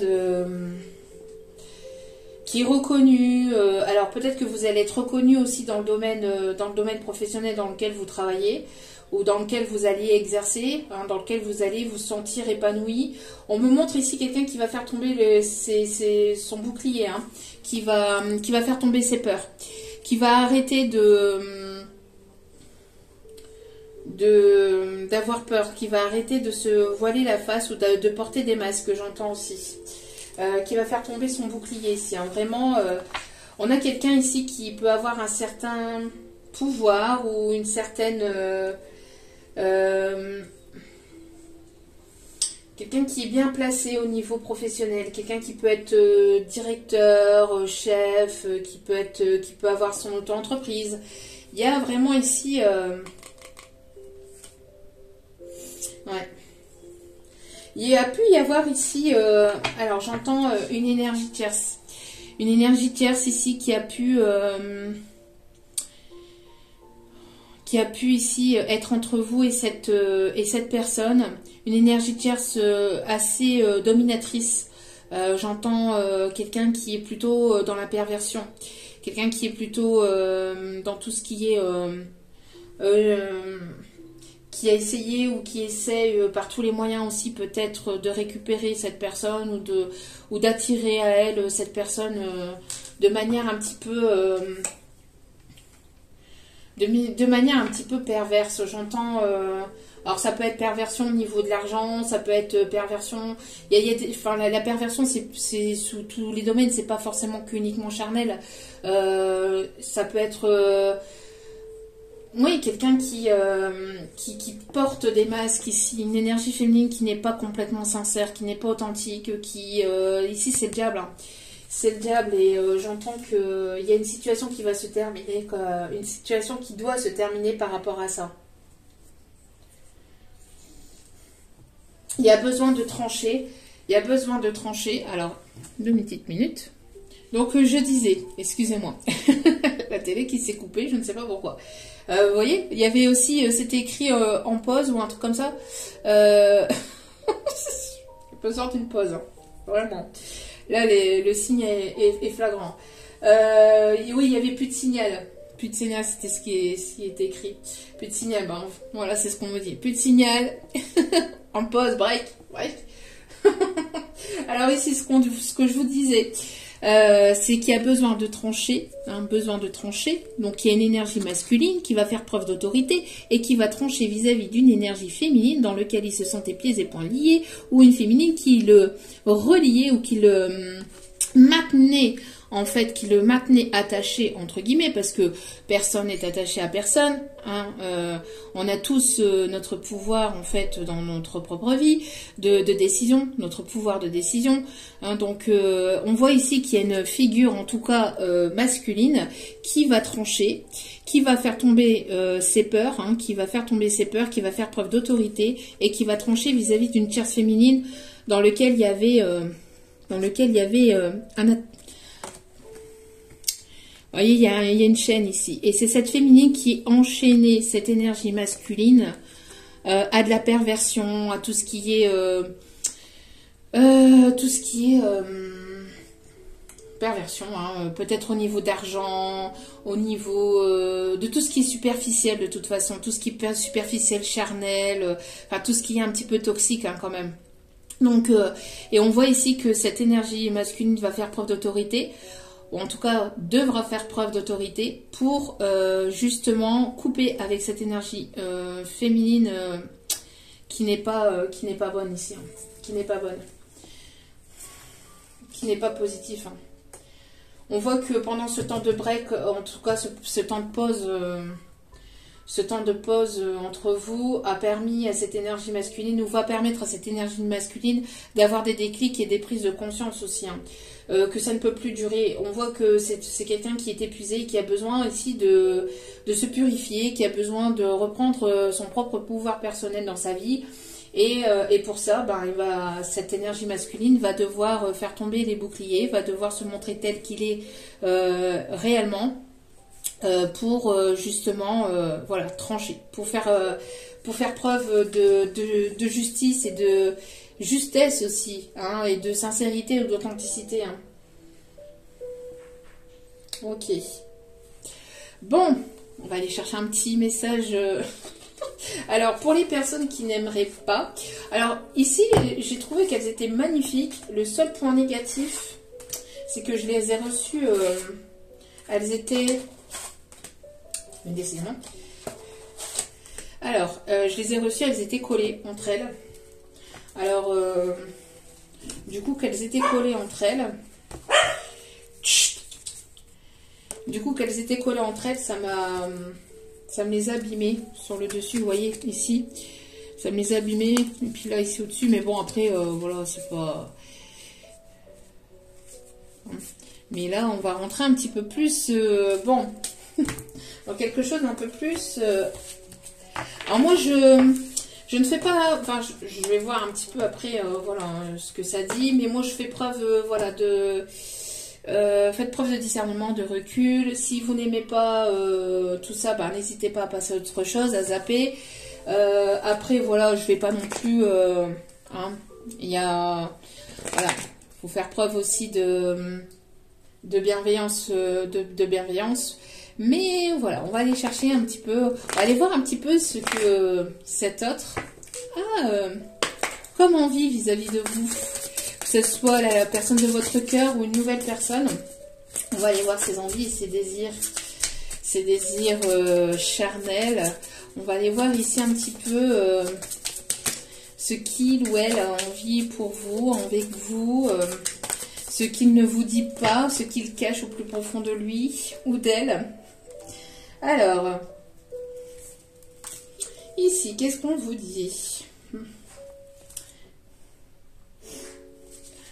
qui est reconnu, alors peut-être que vous allez être reconnu aussi dans le domaine professionnel dans lequel vous travaillez, ou dans lequel vous alliez exercer, hein, dans lequel vous allez vous sentir épanoui. On me montre ici quelqu'un qui va faire tomber son bouclier, hein, qui va faire tomber ses peurs, qui va arrêter d'avoir peur, qui va arrêter de se voiler la face ou de porter des masques, j'entends aussi. Qui va faire tomber son bouclier ici. Hein. Vraiment, on a quelqu'un ici qui peut avoir un certain pouvoir ou une certaine... quelqu'un qui est bien placé au niveau professionnel, quelqu'un qui peut être directeur, chef, qui peut avoir son auto-entreprise. Il y a vraiment ici... ouais. Il a pu y avoir ici, alors j'entends une énergie tierce. Une énergie tierce ici qui a pu ici être entre vous et cette personne. Une énergie tierce assez dominatrice. J'entends quelqu'un qui est plutôt dans la perversion. Quelqu'un qui est plutôt dans tout ce qui est... qui a essayé ou qui essaie par tous les moyens aussi peut-être de récupérer cette personne ou d'attirer à elle cette personne de manière un petit peu de manière un petit peu perverse. J'entends alors ça peut être perversion au niveau de l'argent, ça peut être perversion, enfin, la perversion c'est sous tous les domaines, c'est pas forcément qu'uniquement charnel, ça peut être oui, quelqu'un qui porte des masques ici, une énergie féminine qui n'est pas complètement sincère, qui n'est pas authentique, ici c'est le diable. Hein. C'est le diable et j'entends qu'il y a une situation qui va se terminer, une situation qui doit se terminer par rapport à ça. Il y a besoin de trancher, alors 2 petites minutes. Donc je disais, excusez-moi, la télé qui s'est coupée, je ne sais pas pourquoi. Vous voyez, il y avait aussi, c'était écrit en pause ou un truc comme ça. Il peut sortir une pause, hein. Vraiment. Là, le signe est flagrant. Oui, il n'y avait plus de signal. Plus de signal, c'était ce qui était écrit. Plus de signal, ben, voilà, c'est ce qu'on me dit. Plus de signal, en pause, break. Alors ici, ce que je vous disais... c'est qu'il y a besoin de trancher, donc il y a une énergie masculine qui va faire preuve d'autorité et qui va trancher vis-à-vis d'une énergie féminine dans laquelle il se sentait pieds et poings liés, ou une féminine qui le reliait ou qui le maintenait en fait, qui le maintenait attaché, entre guillemets, parce que personne n'est attaché à personne. Hein, on a tous notre pouvoir, en fait, dans notre propre vie, de décision, notre pouvoir de décision. Hein, donc, on voit ici qu'il y a une figure, en tout cas masculine, qui va trancher, qui va faire tomber ses peurs, hein, qui va faire tomber ses peurs, qui va faire preuve d'autorité, et qui va trancher vis-à-vis d'une tierce féminine dans lequel il y avait... Vous voyez, il y a une chaîne ici. Et c'est cette féminine qui enchaînait cette énergie masculine à de la perversion, à tout ce qui est... perversion, hein, peut-être au niveau d'argent, au niveau de tout ce qui est superficiel de toute façon, tout ce qui est superficiel, charnel, enfin tout ce qui est un petit peu toxique hein, quand même. Donc, et on voit ici que cette énergie masculine va faire preuve d'autorité, ou en tout cas devra faire preuve d'autorité pour justement couper avec cette énergie féminine qui n'est pas bonne ici, hein, qui n'est pas bonne, qui n'est pas positif. Hein. On voit que pendant ce temps de break, en tout cas ce temps de pause... Ce temps de pause entre vous a permis à cette énergie masculine, ou va permettre à cette énergie masculine d'avoir des déclics et des prises de conscience aussi. Hein. Que ça ne peut plus durer. On voit que c'est quelqu'un qui est épuisé, qui a besoin aussi de se purifier, qui a besoin de reprendre son propre pouvoir personnel dans sa vie. Et pour ça, cette énergie masculine va devoir faire tomber les boucliers, va devoir se montrer tel qu'il est réellement. Pour justement voilà, trancher, pour faire preuve de justice et de justesse aussi, hein, et de sincérité ou d'authenticité. Hein. Ok. Bon, on va aller chercher un petit message. Alors, pour les personnes qui n'aimeraient pas, alors ici, j'ai trouvé qu'elles étaient magnifiques. Le seul point négatif, c'est que je les ai reçues, elles étaient... Décidément. Alors, je les ai reçues, elles étaient collées entre elles. Alors, du coup, qu'elles étaient collées entre elles. Du coup, qu'elles étaient collées entre elles, ça me les a abîmées sur le dessus. Vous voyez, ici, ça me les a abîmées. Et puis là, ici au-dessus. Mais bon, après, voilà, c'est pas... Mais là, on va rentrer un petit peu plus... bon... dans quelque chose d'un peu plus... Alors moi, je ne fais pas... Enfin, je vais voir un petit peu après voilà, ce que ça dit. Mais moi, je fais preuve voilà, de... faites preuve de discernement, de recul. Si vous n'aimez pas tout ça, n'hésitez pas à passer à autre chose, à zapper. Après, voilà, je ne vais pas non plus... hein, il y a... Voilà, il faut faire preuve aussi de bienveillance. De bienveillance. Mais voilà, on va aller chercher un petit peu, on va aller voir un petit peu ce que cet autre a comme envie vis-à-vis de vous. Que ce soit la personne de votre cœur ou une nouvelle personne. On va aller voir ses envies, ses désirs charnels. On va aller voir ici un petit peu ce qu'il ou elle a envie pour vous, avec vous. Ce qu'il ne vous dit pas, ce qu'il cache au plus profond de lui ou d'elle. Alors, ici, qu'est-ce qu'on vous dit?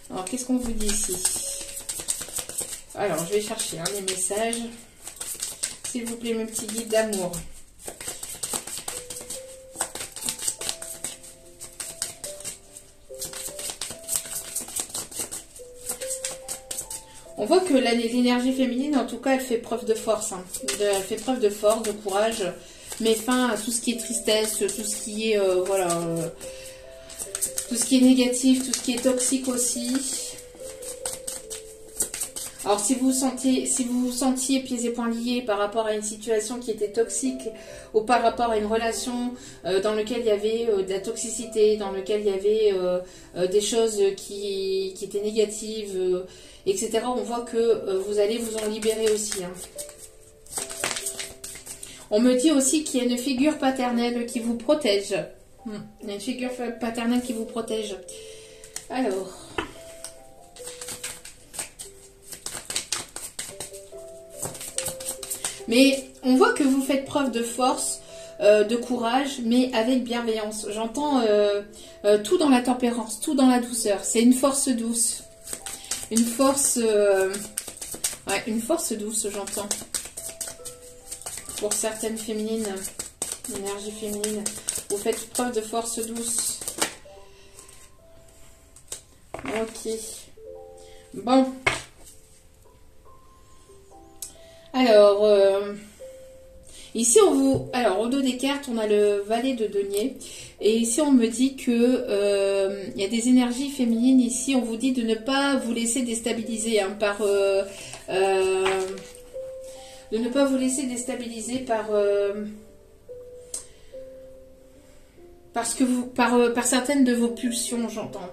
Alors, qu'est-ce qu'on vous dit ici? Alors, je vais chercher les messages. S'il vous plaît, mes petits guides d'amour. On voit que l'énergie féminine, en tout cas, elle fait preuve de force. Hein. Elle fait preuve de force, de courage. Met fin à tout ce qui est tristesse, tout ce qui est, voilà, tout ce qui est négatif, tout ce qui est toxique aussi. Alors, si vous vous sentiez pieds et poings liés par rapport à une situation qui était toxique ou par rapport à une relation dans laquelle il y avait de la toxicité, dans laquelle il y avait des choses qui étaient négatives, etc., on voit que vous allez vous en libérer aussi. Hein. On me dit aussi qu'il y a une figure paternelle qui vous protège. Il y a une figure paternelle qui vous protège. Alors... Mais on voit que vous faites preuve de force, de courage, mais avec bienveillance. J'entends tout dans la tempérance, tout dans la douceur. C'est une force douce. Une force... ouais, une force douce, j'entends. Pour certaines féminines, énergie féminine, vous faites preuve de force douce. Ok. Bon. Alors, ici on vous... Alors, au dos des cartes, on a le valet de denier. Et ici, on me dit que il y a des énergies féminines. Ici, on vous dit de ne pas vous laisser déstabiliser hein, par... de ne pas vous laisser déstabiliser par... parce que vous... par certaines de vos pulsions, j'entends.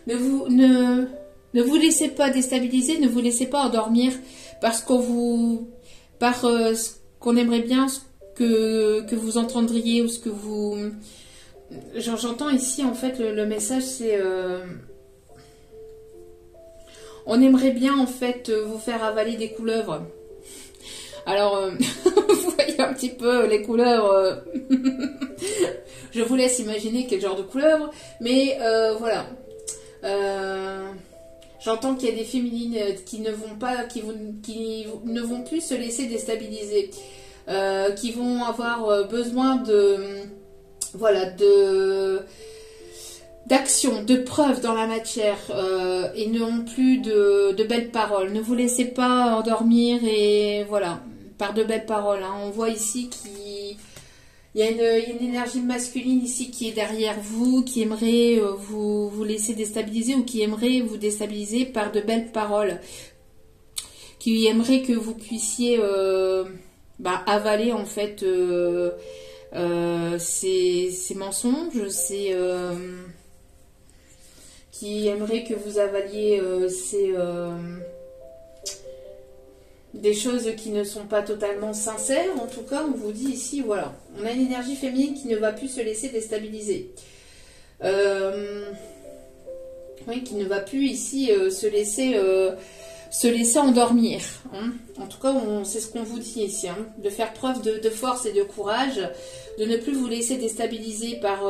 Ne vous laissez pas déstabiliser, ne vous laissez pas endormir parce qu'on vous... par ce qu'on aimerait bien que vous entendriez ou ce que vous... J'entends ici, en fait, le message, c'est... on aimerait bien, en fait, vous faire avaler des couleuvres. Alors, vous voyez un petit peu les couleuvres. Je vous laisse imaginer quel genre de couleuvre. Mais voilà. J'entends qu'il y a des féminines qui ne vont pas, qui ne vont plus se laisser déstabiliser. Qui vont avoir besoin de... voilà, d'action, de preuves dans la matière et non plus de belles paroles. Ne vous laissez pas endormir et voilà, par de belles paroles. Hein. On voit ici qu'il y a une énergie masculine ici qui est derrière vous, qui aimerait vous laisser déstabiliser ou qui aimerait vous déstabiliser par de belles paroles, qui aimerait que vous puissiez avaler en fait ces mensonges, qui aimerait que vous avaliez des choses qui ne sont pas totalement sincères. En tout cas, on vous dit ici, voilà, on a une énergie féminine qui ne va plus se laisser déstabiliser. Oui, qui ne va plus ici se laisser endormir. Hein. En tout cas, c'est ce qu'on vous dit ici, hein, de faire preuve de force et de courage, de ne plus vous laisser déstabiliser par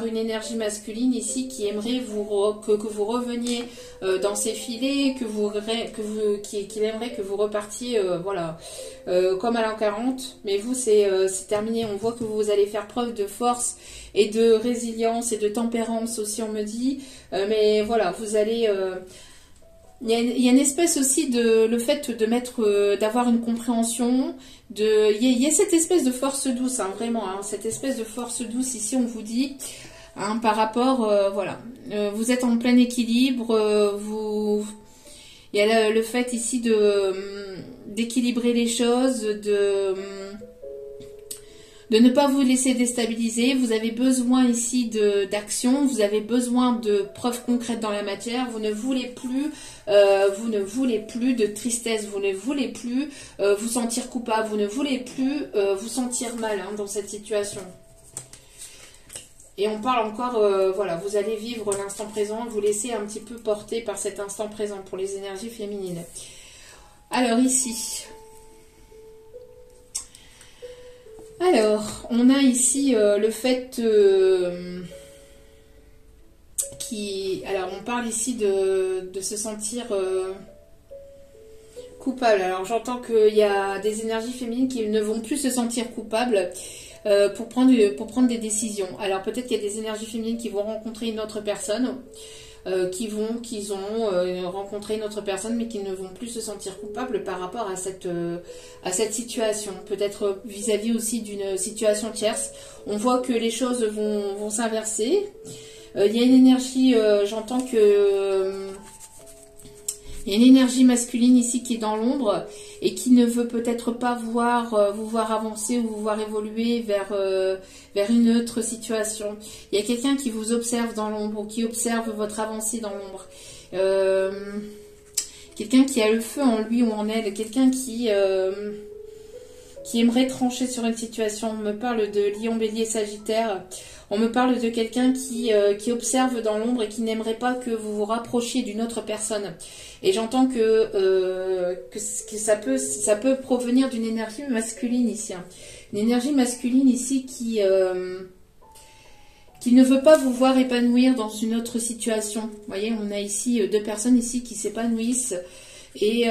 une énergie masculine ici qui aimerait que vous reveniez dans ses filets, qu'il aimerait que vous repartiez voilà, comme à l'an 40. Mais vous, c'est terminé. On voit que vous allez faire preuve de force et de résilience et de tempérance aussi, on me dit. Mais voilà, vous allez... il y a une espèce aussi de le fait de d'avoir une compréhension, il y a cette espèce de force douce, hein, vraiment, hein, cette espèce de force douce ici, on vous dit, hein, par rapport, voilà, vous êtes en plein équilibre, il y a le fait ici d'équilibrer les choses, de ne pas vous laisser déstabiliser. Vous avez besoin ici d'action, vous avez besoin de preuves concrètes dans la matière. Vous ne voulez plus de tristesse, vous ne voulez plus vous sentir coupable, vous ne voulez plus vous sentir mal hein, dans cette situation. Et on parle encore, voilà, vous allez vivre l'instant présent, vous laisser un petit peu porter par cet instant présent pour les énergies féminines. Alors ici... Alors, on a ici le fait alors, on parle ici de se sentir coupable. Alors, j'entends qu'il y a des énergies féminines qui ne vont plus se sentir coupables pour prendre des décisions. Alors, peut-être qu'il y a des énergies féminines qui vont rencontrer une autre personne, qui ont rencontré une autre personne mais qui ne vont plus se sentir coupables par rapport à cette situation, peut-être vis-à-vis aussi d'une situation tierce. On voit que les choses vont s'inverser. Il y a une énergie, j'entends que il y a une énergie masculine ici qui est dans l'ombre et qui ne veut peut-être pas vous voir avancer ou vous voir évoluer vers une autre situation. Il y a quelqu'un qui vous observe dans l'ombre ou qui observe votre avancée dans l'ombre. Quelqu'un qui a le feu en lui ou en elle, quelqu'un qui qui aimerait trancher sur une situation. On me parle de Lion, Bélier, Sagittaire. On me parle de quelqu'un qui observe dans l'ombre et qui n'aimerait pas que vous vous rapprochiez d'une autre personne. Et j'entends que ça peut provenir d'une énergie masculine ici. Hein. Une énergie masculine ici qui ne veut pas vous voir épanouir dans une autre situation. Vous voyez, on a ici deux personnes ici qui s'épanouissent. Et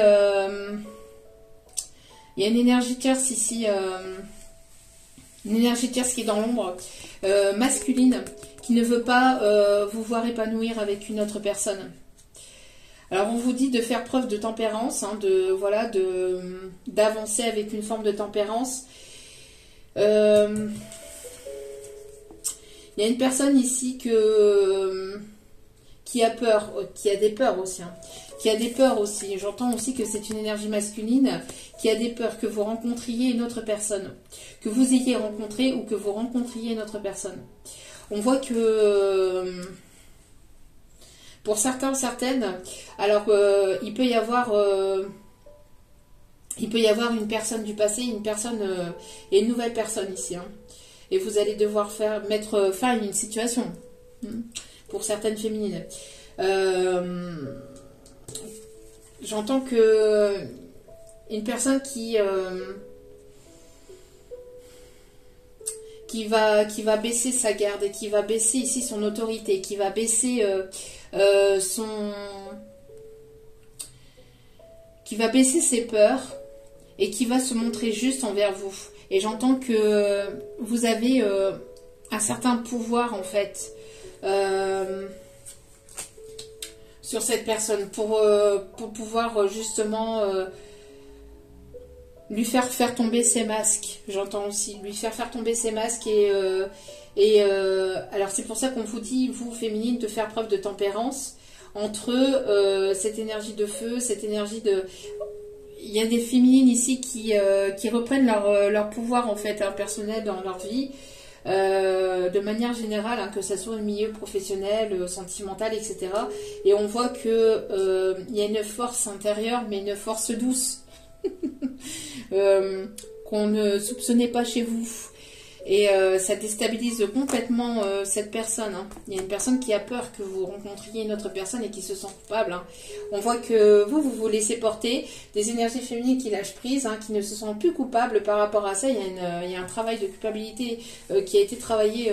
il y a une énergie tierce ici, une énergie tierce qui est dans l'ombre, masculine, qui ne veut pas vous voir épanouir avec une autre personne. Alors on vous dit de faire preuve de tempérance, hein, d'avancer avec une forme de tempérance. Il y a une personne ici qui a peur, qui a des peurs aussi. Hein. Qui a des peurs aussi. J'entends aussi que c'est une énergie masculine qui a des peurs que vous rencontriez une autre personne. Que vous ayez rencontré ou que vous rencontriez une autre personne. On voit que pour certains, certaines, alors il peut y avoir une personne du passé, une personne et une nouvelle personne ici. Hein. Et vous allez devoir mettre fin à une situation. Pour certaines féminines. J'entends que une personne qui va baisser sa garde et qui va baisser ici son autorité, qui va baisser qui va baisser ses peurs et qui va se montrer juste envers vous. Et j'entends que vous avez un certain pouvoir en fait sur cette personne pour pouvoir justement lui faire tomber ses masques. J'entends aussi lui faire tomber ses masques alors c'est pour ça qu'on vous dit, vous féminine, de faire preuve de tempérance entre cette énergie de feu, cette énergie de... Il y a des féminines ici qui reprennent leur pouvoir en fait personnel dans leur vie. De manière générale, hein, que ce soit au milieu professionnel, sentimental, etc. Et on voit que il y a une force intérieure, mais une force douce qu'on ne soupçonnait pas chez vous. Et ça déstabilise complètement cette personne. Hein. Il y a une personne qui a peur que vous rencontriez une autre personne et qui se sent coupable. Hein. On voit que vous laissez porter des énergies féminines qui lâchent prise, hein, qui ne se sentent plus coupables par rapport à ça. Il y a un travail de culpabilité qui a été travaillé, qui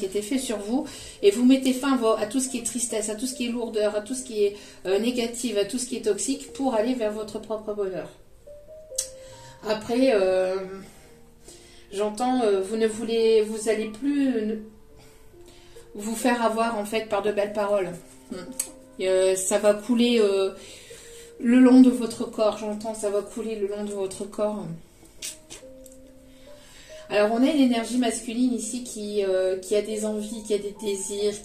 a été fait sur vous. Et vous mettez fin à tout ce qui est tristesse, à tout ce qui est lourdeur, à tout ce qui est négatif, à tout ce qui est toxique pour aller vers votre propre bonheur. Après... j'entends, vous allez plus vous faire avoir en fait par de belles paroles. Ça va couler le long de votre corps. J'entends, ça va couler le long de votre corps. Alors on a une énergie masculine ici qui a des envies, qui a des désirs,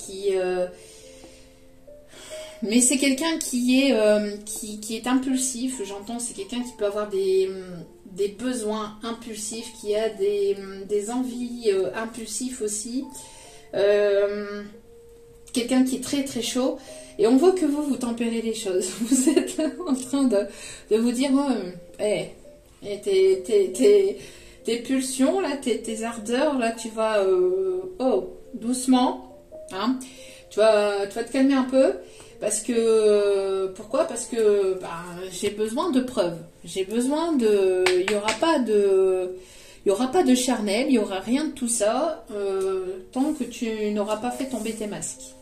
mais c'est quelqu'un qui est impulsif. J'entends, c'est quelqu'un qui peut avoir des besoins impulsifs, qui a des envies impulsives aussi. Quelqu'un qui est très très chaud. Et on voit que vous tempérez les choses. Vous êtes là en train de vous dire tes pulsions, là, tes ardeurs, là, tu vas doucement. Hein, tu vas te calmer un peu. Pourquoi? Parce que j'ai besoin de preuves. J'ai besoin de... Il n'y aura pas de charnel, il n'y aura rien de tout ça tant que tu n'auras pas fait tomber tes masques.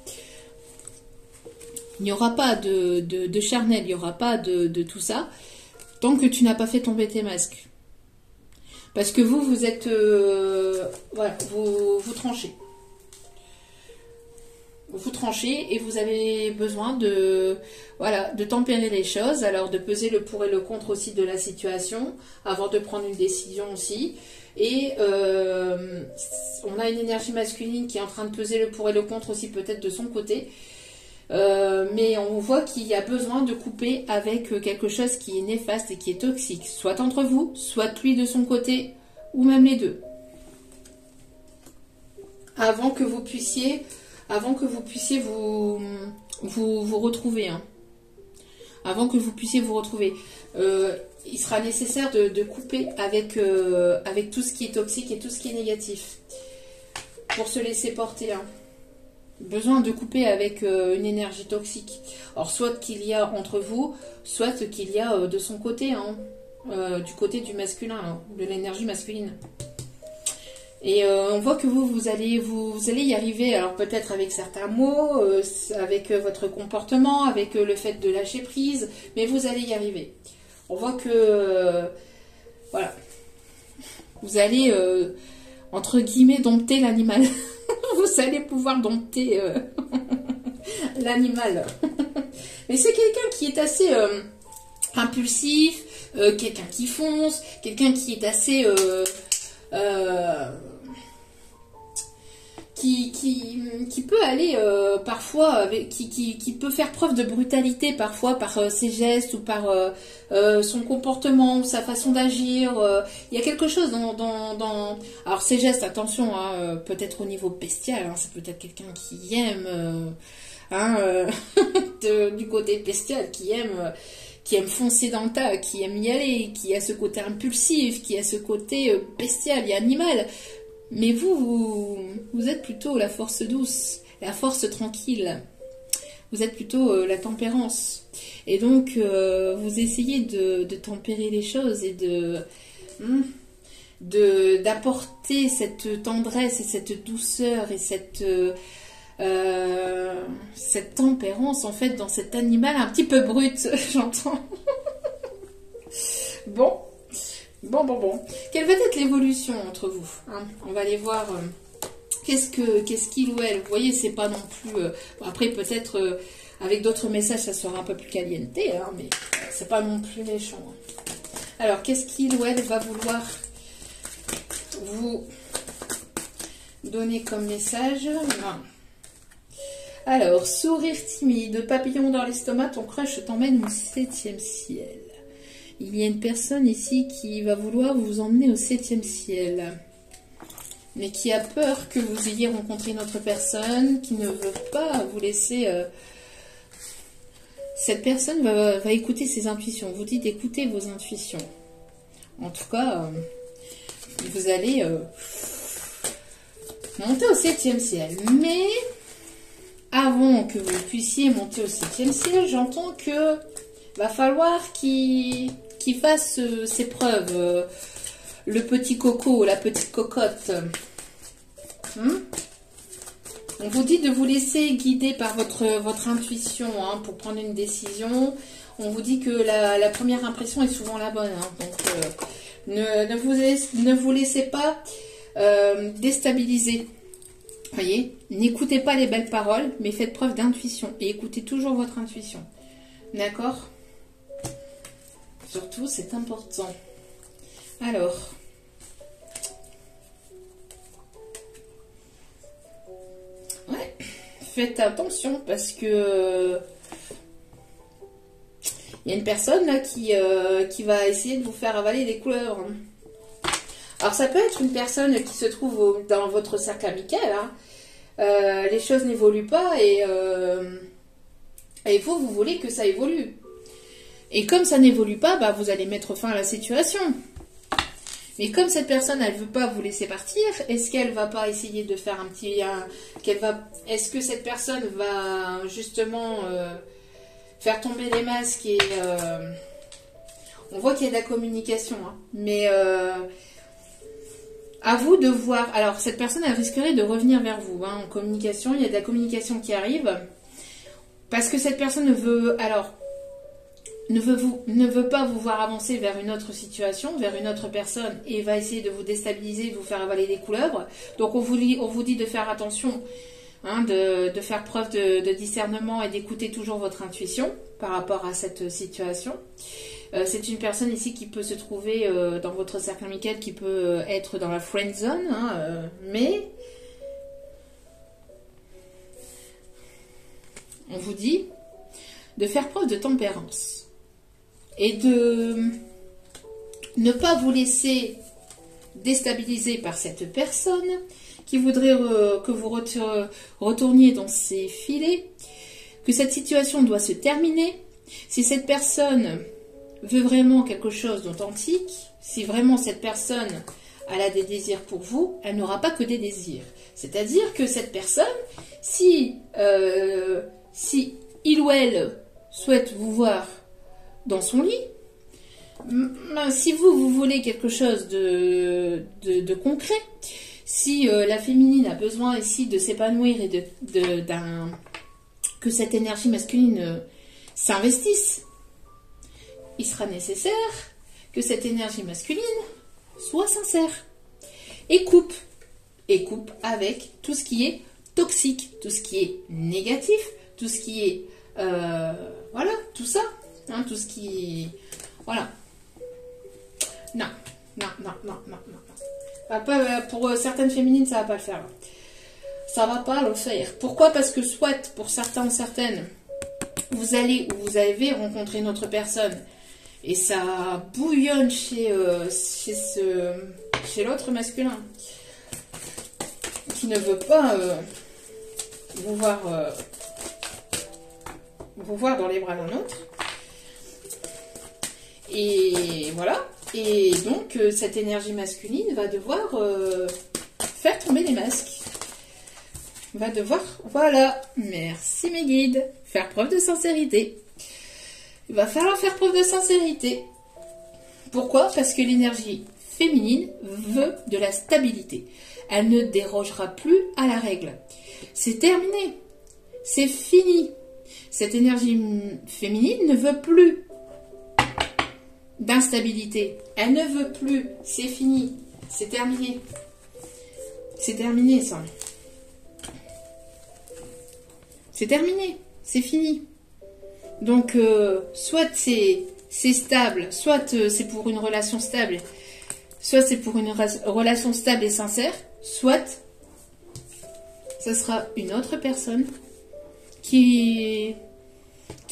Il n'y aura pas de charnel, il n'y aura pas de tout ça tant que tu n'as pas fait tomber tes masques. Parce que vous êtes... vous tranchez. Vous tranchez et vous avez besoin de tempérer les choses, alors de peser le pour et le contre aussi de la situation avant de prendre une décision aussi. Et on a une énergie masculine qui est en train de peser le pour et le contre aussi peut-être de son côté. Mais on voit qu'il y a besoin de couper avec quelque chose qui est néfaste et qui est toxique, soit entre vous, soit lui de son côté, ou même les deux. Avant que vous puissiez vous retrouver. Hein. avant que vous puissiez vous retrouver. Il sera nécessaire de couper avec, avec tout ce qui est toxique et tout ce qui est négatif pour se laisser porter. Hein. Besoin de couper avec une énergie toxique. Alors, soit qu'il y a entre vous, soit qu'il y a de son côté, hein, du côté du masculin, hein, de l'énergie masculine. Et on voit que vous allez y arriver, alors peut-être avec certains mots, avec votre comportement, avec le fait de lâcher prise, mais vous allez y arriver. On voit que, voilà, vous allez, entre guillemets, dompter l'animal. Vous allez pouvoir dompter l'animal. Mais c'est quelqu'un qui est assez impulsif, quelqu'un qui fonce, quelqu'un qui est assez... qui peut aller parfois, qui peut faire preuve de brutalité parfois par ses gestes ou par son comportement ou sa façon d'agir. Il y a quelque chose dans... Alors ses gestes, attention, hein, peut-être au niveau bestial, hein, c'est peut-être quelqu'un qui aime, du côté bestial, qui aime foncer dans le tas, qui aime y aller, qui a ce côté impulsif, qui a ce côté bestial et animal. Mais vous êtes plutôt la force douce, la force tranquille. Vous êtes plutôt la tempérance. Et donc, vous essayez de tempérer les choses et d'apporter cette tendresse et cette douceur et cette tempérance, en fait, dans cet animal un petit peu brut, j'entends. Bon. Quelle va être l'évolution entre vous, hein? On va aller voir qu'est-ce qu'il ou elle. Vous voyez, c'est pas non plus... après, peut-être, avec d'autres messages, ça sera un peu plus caliente, hein, mais c'est pas non plus méchant. Hein. Alors, qu'est-ce qu'il ou elle va vouloir vous donner comme message? Voilà. Alors, sourire timide, papillon dans l'estomac, ton crush t'emmène au 7e ciel. Il y a une personne ici qui va vouloir vous emmener au 7e ciel. Mais qui a peur que vous ayez rencontré une autre personne, qui ne veut pas vous laisser... Cette personne va écouter ses intuitions. Vous dites d'écouter vos intuitions. En tout cas, vous allez monter au 7e ciel. Mais avant que vous puissiez monter au 7e ciel, j'entends que va falloir qu'il fasse ses preuves. Le petit coco, la petite cocotte. On vous dit de vous laisser guider par votre intuition, hein, pour prendre une décision. On vous dit que la première impression est souvent la bonne. Hein, donc, ne vous laissez pas déstabiliser. Voyez, n'écoutez pas les belles paroles, mais faites preuve d'intuition. Et écoutez toujours votre intuition. D'accord ? Surtout, c'est important. Alors... ouais, faites attention parce que... il y a une personne là qui va essayer de vous faire avaler des couleuvres. Alors ça peut être une personne qui se trouve dans votre cercle amical. Hein. Les choses n'évoluent pas et vous voulez que ça évolue. Et comme ça n'évolue pas, bah, vous allez mettre fin à la situation. Mais comme cette personne, elle ne veut pas vous laisser partir, est-ce qu'elle va pas essayer de faire un petit... est-ce que cette personne va justement faire tomber les masques et... on voit qu'il y a de la communication, hein, mais à vous de voir... Alors, cette personne, elle risquerait de revenir vers vous, hein, en communication. Il y a de la communication qui arrive. Parce que cette personne ne veut... Alors... ne veut pas vous voir avancer vers une autre situation, vers une autre personne, et va essayer de vous déstabiliser, de vous faire avaler des couleuvres. Donc on vous dit de faire attention, hein, de faire preuve de discernement et d'écouter toujours votre intuition par rapport à cette situation. C'est une personne ici qui peut se trouver dans votre cercle amical, qui peut être dans la friend zone, hein, mais on vous dit de faire preuve de tempérance. Et de ne pas vous laisser déstabiliser par cette personne qui voudrait que vous retourniez dans ses filets, que cette situation doit se terminer, Si cette personne veut vraiment quelque chose d'authentique, si vraiment cette personne elle a des désirs pour vous, elle n'aura pas que des désirs. C'est-à-dire que cette personne, si il ou elle souhaite vous voir dans son lit, si vous voulez quelque chose de concret, si la féminine a besoin ici de s'épanouir et que cette énergie masculine s'investisse, il sera nécessaire que cette énergie masculine soit sincère et coupe avec tout ce qui est toxique, tout ce qui est négatif, tout ce qui est voilà, tout ça, hein, tout ce qui voilà. Non. Pas, pour certaines féminines, ça va pas le faire. Ça va pas le faire. Pourquoi? Parce que soit pour certains ou certaines, vous avez rencontré une autre personne et ça bouillonne chez l'autre masculin qui ne veut pas vous voir dans les bras d'un autre. Et voilà. Et donc, cette énergie masculine va devoir faire tomber les masques. Va devoir, voilà, merci mes guides, faire preuve de sincérité. Il va falloir faire preuve de sincérité. Pourquoi? Parce que l'énergie féminine veut de la stabilité. Elle ne dérogera plus à la règle. C'est terminé. C'est fini. Cette énergie féminine ne veut plus d'instabilité. Elle ne veut plus. C'est fini. C'est terminé. C'est terminé, ça. C'est terminé. C'est fini. Donc, soit c'est stable, soit c'est pour une relation stable, soit c'est pour une relation stable et sincère, soit ce sera une autre personne qui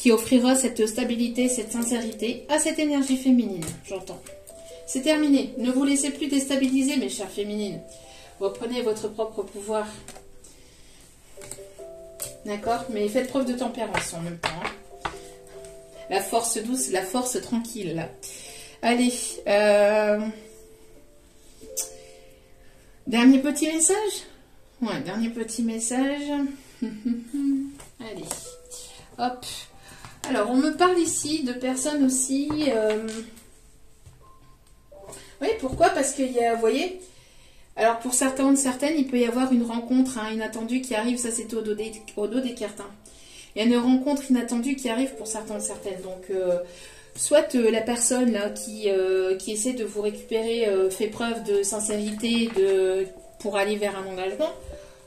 offrira cette stabilité, cette sincérité à cette énergie féminine, j'entends. C'est terminé. Ne vous laissez plus déstabiliser, mes chères féminines. Reprenez votre propre pouvoir. D'accord? Mais faites preuve de tempérance en même temps. Hein. La force douce, la force tranquille. Là. Allez. Dernier petit message? Ouais, dernier petit message. Allez. Hop. Alors, on me parle ici de personnes aussi... Oui, pourquoi? Parce qu'il y a, vous voyez... Alors, pour certains ou certaines, il peut y avoir une rencontre inattendue qui arrive. Ça, c'était au dos des cartes. Hein. Il y a une rencontre inattendue qui arrive pour certains ou certaines. Donc, soit la personne là, qui essaie de vous récupérer fait preuve de sincérité pour aller vers un engagement,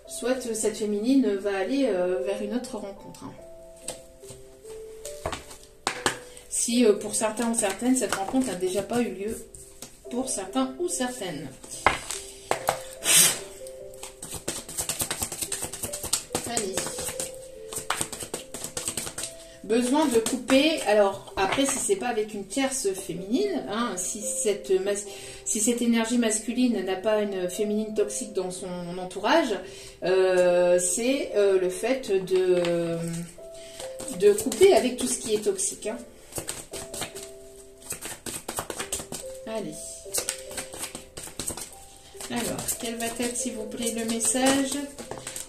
soit cette féminine va aller vers une autre rencontre. Hein. Si pour certains ou certaines, cette rencontre n'a déjà pas eu lieu pour certains ou certaines. Allez. Besoin de couper, alors après si c'est pas avec une tierce féminine, hein, si cette énergie masculine n'a pas une féminine toxique dans son entourage, c'est le fait de couper avec tout ce qui est toxique. Hein. Allez. Alors, quel va être s'il vous plaît le message?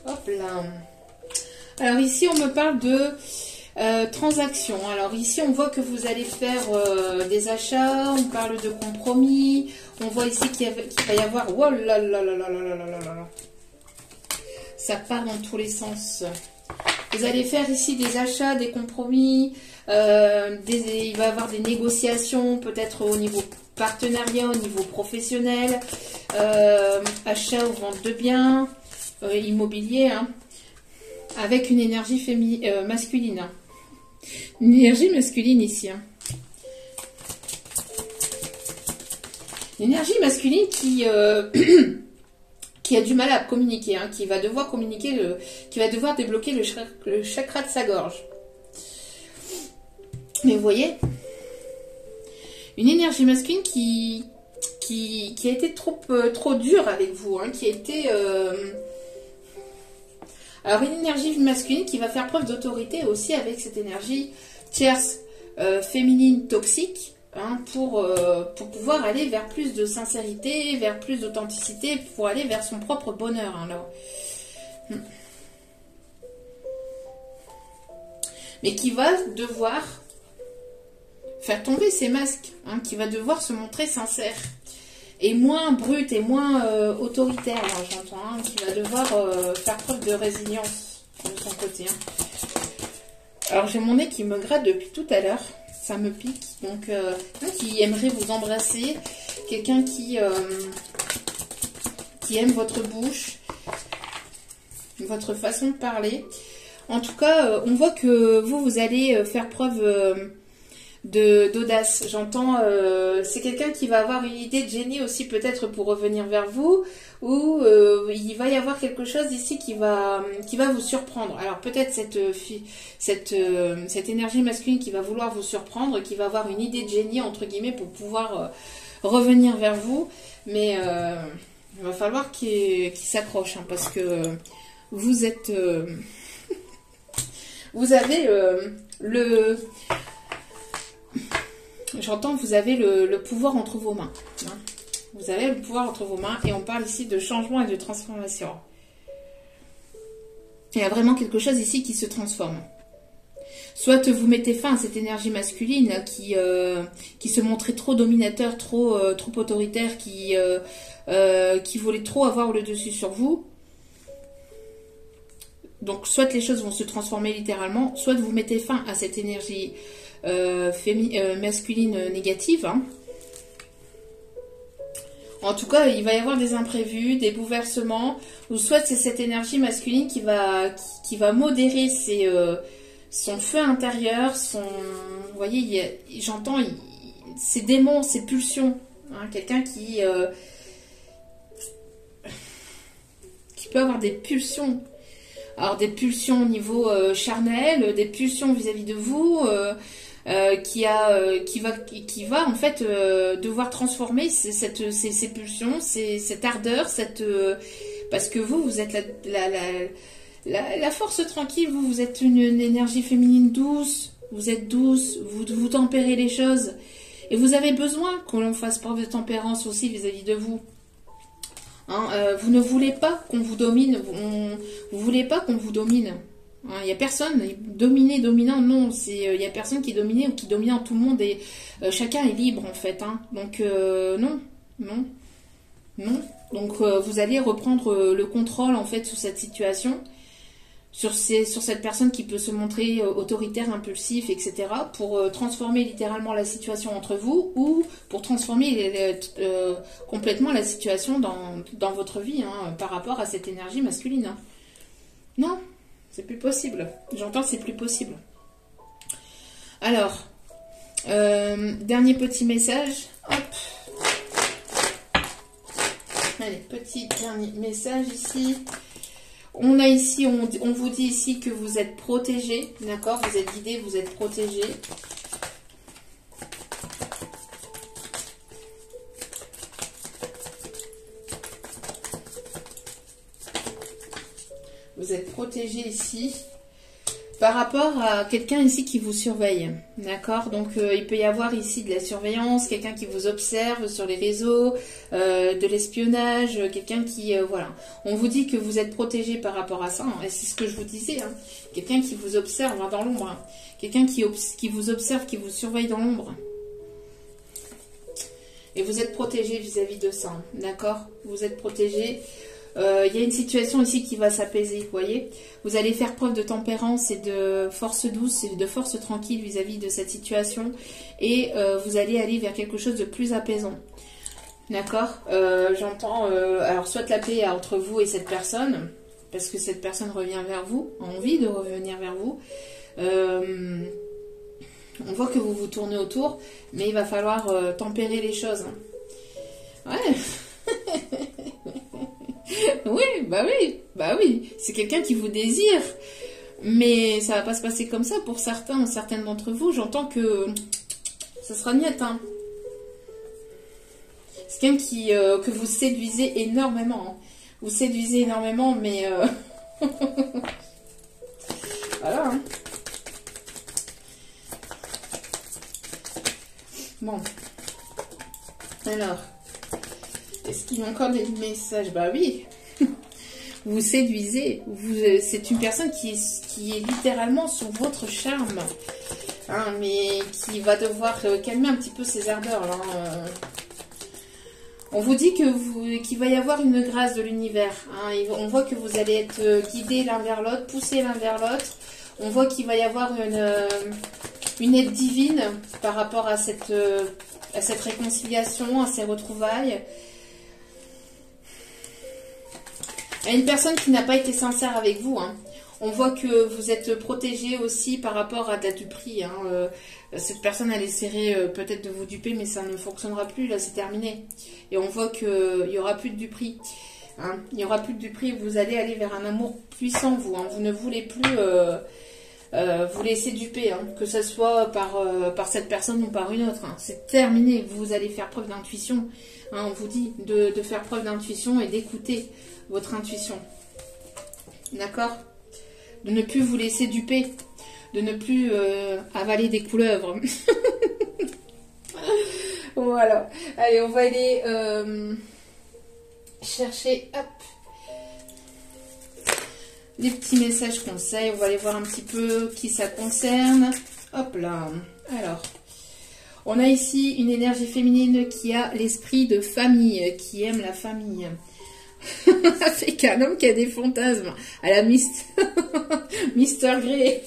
Hop là. Alors ici on me parle de transactions. Alors ici on voit que vous allez faire des achats, on parle de compromis, on voit ici qu'il va y avoir... Oh là là là là là là là là là. Ça part dans tous les sens. Vous allez faire ici des achats, des compromis, il va y avoir des négociations, peut-être au niveau partenariat, au niveau professionnel, achat ou vente de biens, immobilier, hein, avec une énergie masculine. Hein. Une énergie masculine ici. Hein. Une énergie masculine qui a du mal à communiquer, hein, qui va devoir communiquer, qui va devoir débloquer le chakra de sa gorge. Mais vous voyez, une énergie masculine qui a été trop dure avec vous, hein, qui a été... Alors une énergie masculine qui va faire preuve d'autorité aussi avec cette énergie tierce. féminine toxique, hein, pour pouvoir aller vers plus de sincérité, vers plus d'authenticité, pour aller vers son propre bonheur. Hein, alors. Mais qui va devoir faire tomber ses masques, hein, qui va devoir se montrer sincère, et moins brute et moins autoritaire, hein, j'entends, hein, qui va devoir faire preuve de résilience de son côté. Hein. Alors j'ai mon nez qui me gratte depuis tout à l'heure, ça me pique, donc quelqu'un qui aimerait vous embrasser, quelqu'un qui aime votre bouche, votre façon de parler. En tout cas, on voit que vous allez faire preuve d'audace. J'entends, c'est quelqu'un qui va avoir une idée de génie aussi peut-être pour revenir vers vous, ou il va y avoir quelque chose ici qui va vous surprendre. Alors peut-être cette énergie masculine qui va vouloir vous surprendre, qui va avoir une idée de génie entre guillemets pour pouvoir revenir vers vous, mais il va falloir qu'il s'accroche, hein, parce que vous êtes... vous avez j'entends, vous avez le pouvoir entre vos mains. Hein. Vous avez le pouvoir entre vos mains et on parle ici de changement et de transformation. Il y a vraiment quelque chose ici qui se transforme. Soit vous mettez fin à cette énergie masculine qui se montrait trop dominateur, trop autoritaire, qui voulait trop avoir le dessus sur vous. Donc, soit les choses vont se transformer littéralement, soit vous mettez fin à cette énergie masculine négative. Hein. En tout cas, il va y avoir des imprévus, des bouleversements, ou soit c'est cette énergie masculine qui va modérer son feu intérieur, vous voyez, j'entends ses démons, ses pulsions. Hein, quelqu'un qui peut avoir des pulsions. Alors des pulsions au niveau charnel, des pulsions vis-à-vis de vous, qui va en fait devoir transformer ces pulsions, cette ardeur, parce que vous êtes la force tranquille, vous êtes une énergie féminine douce, vous êtes douce, vous tempérez les choses, et vous avez besoin qu'on l'on fasse preuve de tempérance aussi vis-à-vis de vous. Hein, vous ne voulez pas qu'on vous domine, vous voulez pas qu'on vous domine. Il n'y a personne, dominé, dominant, non, il n'y a personne qui est dominé ou qui domine tout le monde, et chacun est libre en fait. Hein. Donc non. Donc vous allez reprendre le contrôle en fait sur cette situation, sur cette personne qui peut se montrer autoritaire, impulsif, etc. pour transformer littéralement la situation entre vous, ou pour transformer complètement la situation dans votre vie, hein, par rapport à cette énergie masculine. Hein. Non, c'est plus possible. J'entends, c'est plus possible. Alors, dernier petit message. Hop. Allez, petit dernier message ici. On a ici, on vous dit ici que vous êtes protégé, d'accord? Vous êtes guidé, vous êtes protégé. Vous êtes protégé ici par rapport à quelqu'un ici qui vous surveille, d'accord? Donc il peut y avoir ici de la surveillance, quelqu'un qui vous observe sur les réseaux, de l'espionnage, quelqu'un qui, voilà. On vous dit que vous êtes protégé par rapport à ça, hein, et c'est ce que je vous disais, hein. Quelqu'un qui vous observe, hein, dans l'ombre, hein. Quelqu'un qui vous observe, qui vous surveille dans l'ombre. Et vous êtes protégé vis-à-vis de ça, hein, d'accord? Vous êtes protégé. Il y a une situation ici qui va s'apaiser, vous voyez. Vous allez faire preuve de tempérance et de force douce et de force tranquille vis-à-vis de cette situation. Et vous allez aller vers quelque chose de plus apaisant. D'accord? J'entends, alors soit la paix entre vous et cette personne, parce que cette personne revient vers vous, a envie de revenir vers vous. On voit que vous vous tournez autour, mais il va falloir tempérer les choses. Hein. Ouais. Oui, c'est quelqu'un qui vous désire, mais ça va pas se passer comme ça pour certaines d'entre vous. J'entends que ça sera niet, hein. C'est quelqu'un que vous séduisez énormément, hein. Vous séduisez énormément, mais voilà, hein. Bon. Alors, est-ce qu'il y a encore des messages? Bah oui. Vous séduisez. C'est une personne qui est littéralement sous votre charme. Hein, mais qui va devoir calmer un petit peu ses ardeurs. Là, On vous dit qu'il va y avoir une grâce de l'univers. Hein, on voit que vous allez être guidés l'un vers l'autre, poussés l'un vers l'autre. On voit qu'il va y avoir une aide divine par rapport à cette réconciliation, à ces retrouvailles. À une personne qui n'a pas été sincère avec vous. Hein. On voit que vous êtes protégé aussi par rapport à du prix. Hein. Cette personne, elle essaierait peut-être de vous duper, mais ça ne fonctionnera plus. Là, c'est terminé. Et on voit qu'il n'y aura plus de Duperie. Hein. Il n'y aura plus de Duperie. Vous allez aller vers un amour puissant, vous. Hein. Vous ne voulez plus vous laisser duper. Hein. Que ce soit par cette personne ou par une autre. Hein. C'est terminé. Vous allez faire preuve d'intuition. Hein. On vous dit de faire preuve d'intuition et d'écouter votre intuition. D'accord ? De ne plus vous laisser duper. De ne plus avaler des couleuvres. Voilà. Allez, on va aller chercher les petits messages conseils. On va aller voir un petit peu qui ça concerne. Hop là. Alors, on a ici une énergie féminine qui a l'esprit de famille, qui aime la famille. Avec un homme qui a des fantasmes. À la Mister Grey.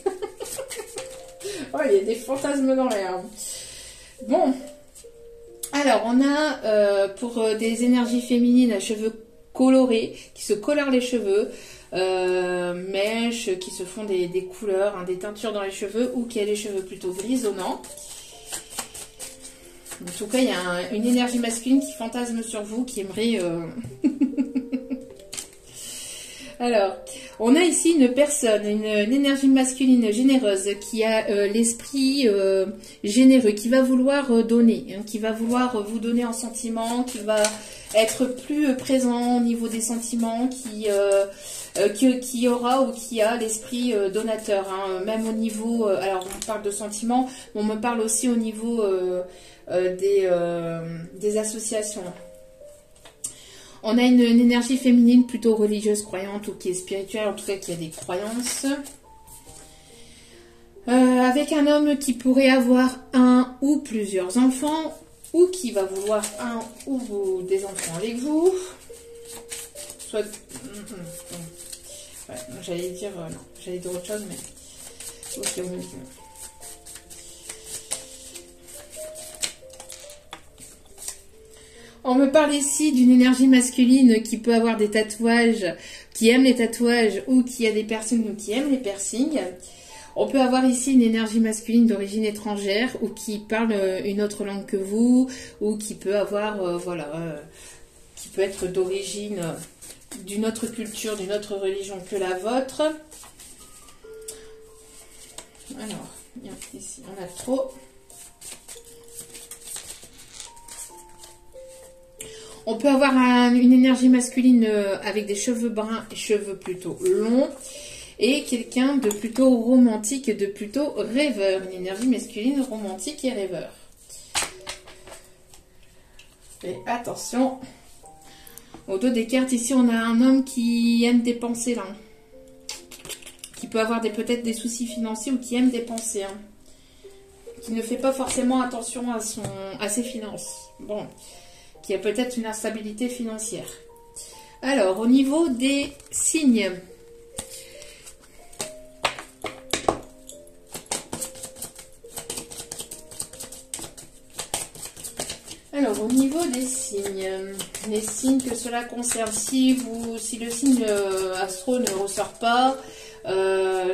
Oh, il y a des fantasmes dans l'air. Bon. Alors, on a pour des énergies féminines à cheveux colorés, qui se colorent les cheveux, mèches, qui se font des couleurs, hein, des teintures dans les cheveux, ou qui a les cheveux plutôt grisonnants. En tout cas, il y a une énergie masculine qui fantasme sur vous, qui aimerait... Alors, on a ici une personne, une énergie masculine généreuse qui a l'esprit généreux, qui va vouloir donner, hein, qui va vouloir vous donner en sentiment, qui va être plus présent au niveau des sentiments, qui aura ou qui a l'esprit donateur, hein, même au niveau, alors on parle de sentiments, mais on me parle aussi au niveau des associations. On a une énergie féminine plutôt religieuse, croyante ou qui est spirituelle, en tout cas qui a des croyances. Avec un homme qui pourrait avoir un ou plusieurs enfants, ou qui va vouloir un ou des enfants avec vous. Soit... Ouais, j'allais dire... non, j'allais dire autre chose, mais... Ok, on me dit... On me parle ici d'une énergie masculine qui peut avoir des tatouages, qui aime les tatouages ou qui a des piercings ou qui aime les piercings. On peut avoir ici une énergie masculine d'origine étrangère ou qui parle une autre langue que vous ou qui peut avoir, qui peut être d'origine d'une autre culture, d'une autre religion que la vôtre. Alors, ici, on a trop... On peut avoir une énergie masculine avec des cheveux bruns et cheveux plutôt longs. Et quelqu'un de plutôt romantique, de plutôt rêveur. Une énergie masculine romantique et rêveur. Et attention. Au dos des cartes, ici, on a un homme qui aime dépenser là. Qui peut avoir peut-être des soucis financiers ou qui aime dépenser. Hein. Qui ne fait pas forcément attention à ses finances. Bon. Qui a peut-être une instabilité financière. Alors, au niveau des signes. Alors, au niveau des signes, les signes que cela concerne, si le signe astro ne ressort pas,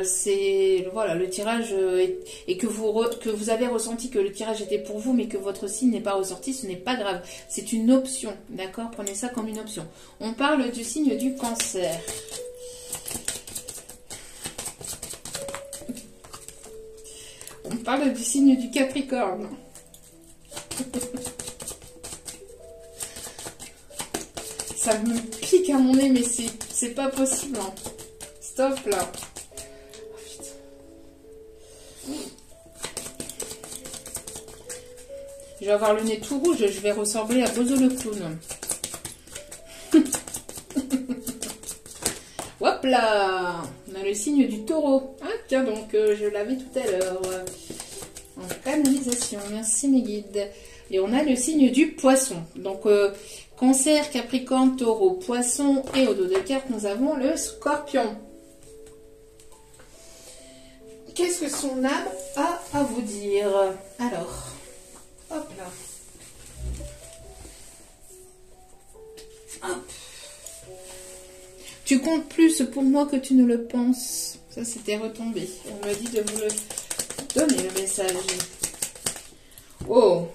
c'est voilà, le tirage et que vous avez ressenti que le tirage était pour vous mais que votre signe n'est pas ressorti, ce n'est pas grave, c'est une option, d'accord, prenez ça comme une option. On parle du signe du Cancer. On parle du signe du Capricorne. Ça me pique à mon nez mais c'est pas possible, hein. Stop là. Oh, Je vais avoir le nez tout rouge, je vais ressembler à Bozo le clown. Hop là! On a le signe du taureau. Ah tiens donc, je l'avais tout à l'heure. En canalisation, merci mes guides. Et on a le signe du poisson. Donc, Cancer, Capricorne, Taureau, Poisson. Et au dos de carte, nous avons le Scorpion. Qu'est-ce que son âme a à vous dire? Alors, hop là. Hop. Tu comptes plus pour moi que tu ne le penses. Ça, c'était retombé. On m'a dit de vous le donner, le message. Oh,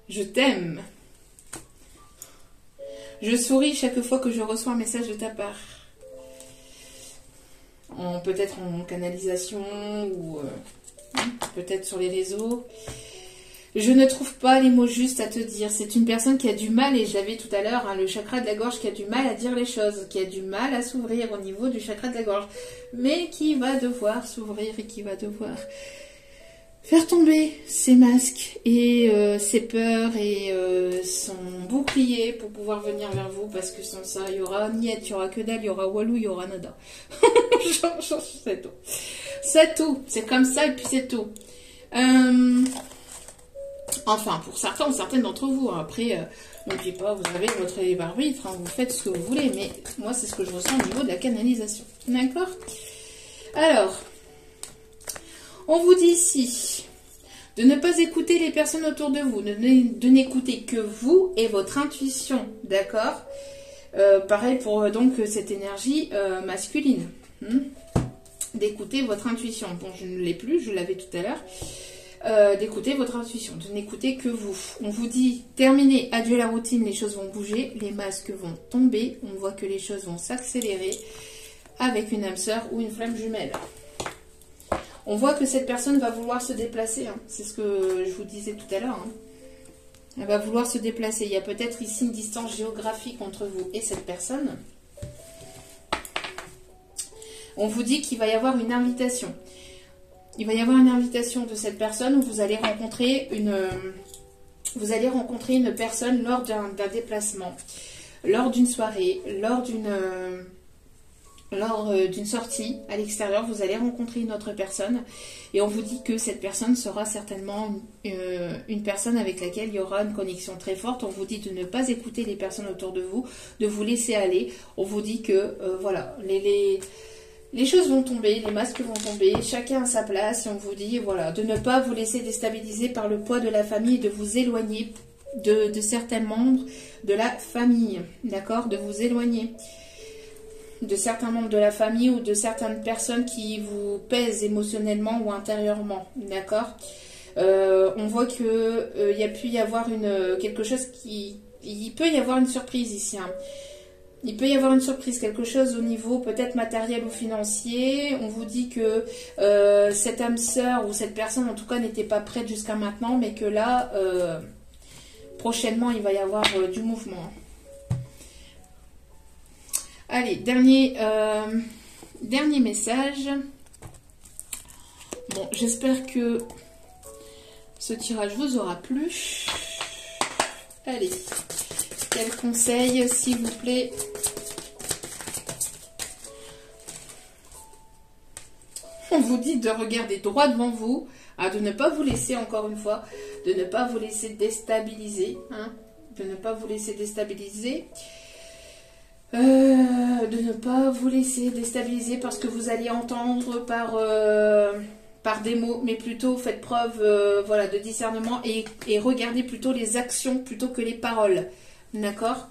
je t'aime. Je souris chaque fois que je reçois un message de ta part. Peut-être en canalisation ou peut-être sur les réseaux. Je ne trouve pas les mots justes à te dire. C'est une personne qui a du mal, et je l'avais tout à l'heure, hein, le chakra de la gorge, qui a du mal à dire les choses, qui a du mal à s'ouvrir au niveau du chakra de la gorge, mais qui va devoir s'ouvrir et qui va devoir faire tomber ses masques et ses peurs et son bouclier pour pouvoir venir vers vous, parce que sans ça, il y aura niet, il y aura que dalle, il y aura walou, il y aura nada. C'est tout. C'est tout. C'est comme ça et puis c'est tout. Enfin, pour certains ou certaines d'entre vous. Hein. Après, n'oubliez pas, vous avez votre libre arbitre, hein, vous faites ce que vous voulez, mais moi, c'est ce que je ressens au niveau de la canalisation. D'accord? Alors, on vous dit ici de ne pas écouter les personnes autour de vous, de n'écouter que vous et votre intuition, d'accord? Pareil pour donc cette énergie masculine. D'écouter votre intuition. Bon, je ne l'ai plus, je l'avais tout à l'heure. D'écouter votre intuition, de n'écouter que vous. On vous dit, terminez, adieu la routine, les choses vont bouger, les masques vont tomber, on voit que les choses vont s'accélérer avec une âme sœur ou une flamme jumelle. On voit que cette personne va vouloir se déplacer, hein. C'est ce que je vous disais tout à l'heure. Hein. Elle va vouloir se déplacer. Il y a peut-être ici une distance géographique entre vous et cette personne. On vous dit qu'il va y avoir une invitation. Il va y avoir une invitation de cette personne où vous allez rencontrer une personne lors d'un déplacement, lors d'une soirée, lors d'une sortie à l'extérieur. Vous allez rencontrer une autre personne et on vous dit que cette personne sera certainement une personne avec laquelle il y aura une connexion très forte. On vous dit de ne pas écouter les personnes autour de vous, de vous laisser aller. On vous dit que voilà, les choses vont tomber, les masques vont tomber, chacun à sa place, et on vous dit voilà, de ne pas vous laisser déstabiliser par le poids de la famille et de vous éloigner de certains membres de la famille, d'accord? De vous éloigner de certains membres de la famille ou de certaines personnes qui vous pèsent émotionnellement ou intérieurement, d'accord? On voit que il y a pu y avoir quelque chose il peut y avoir une surprise ici, hein. Il peut y avoir une surprise, quelque chose au niveau peut-être matériel ou financier. On vous dit que cette âme sœur ou cette personne en tout cas n'était pas prête jusqu'à maintenant, mais que là, prochainement, il va y avoir du mouvement. Allez, dernier message. Bon, j'espère que ce tirage vous aura plu. Allez. Quel conseil, s'il vous plaît? On vous dit de regarder droit devant vous, hein, de ne pas vous laisser, encore une fois, de ne pas vous laisser déstabiliser, hein, de ne pas vous laisser déstabiliser, de ne pas vous laisser déstabiliser parce que vous allez entendre par des mots, mais plutôt faites preuve voilà, de discernement et regardez plutôt les actions plutôt que les paroles. D'accord?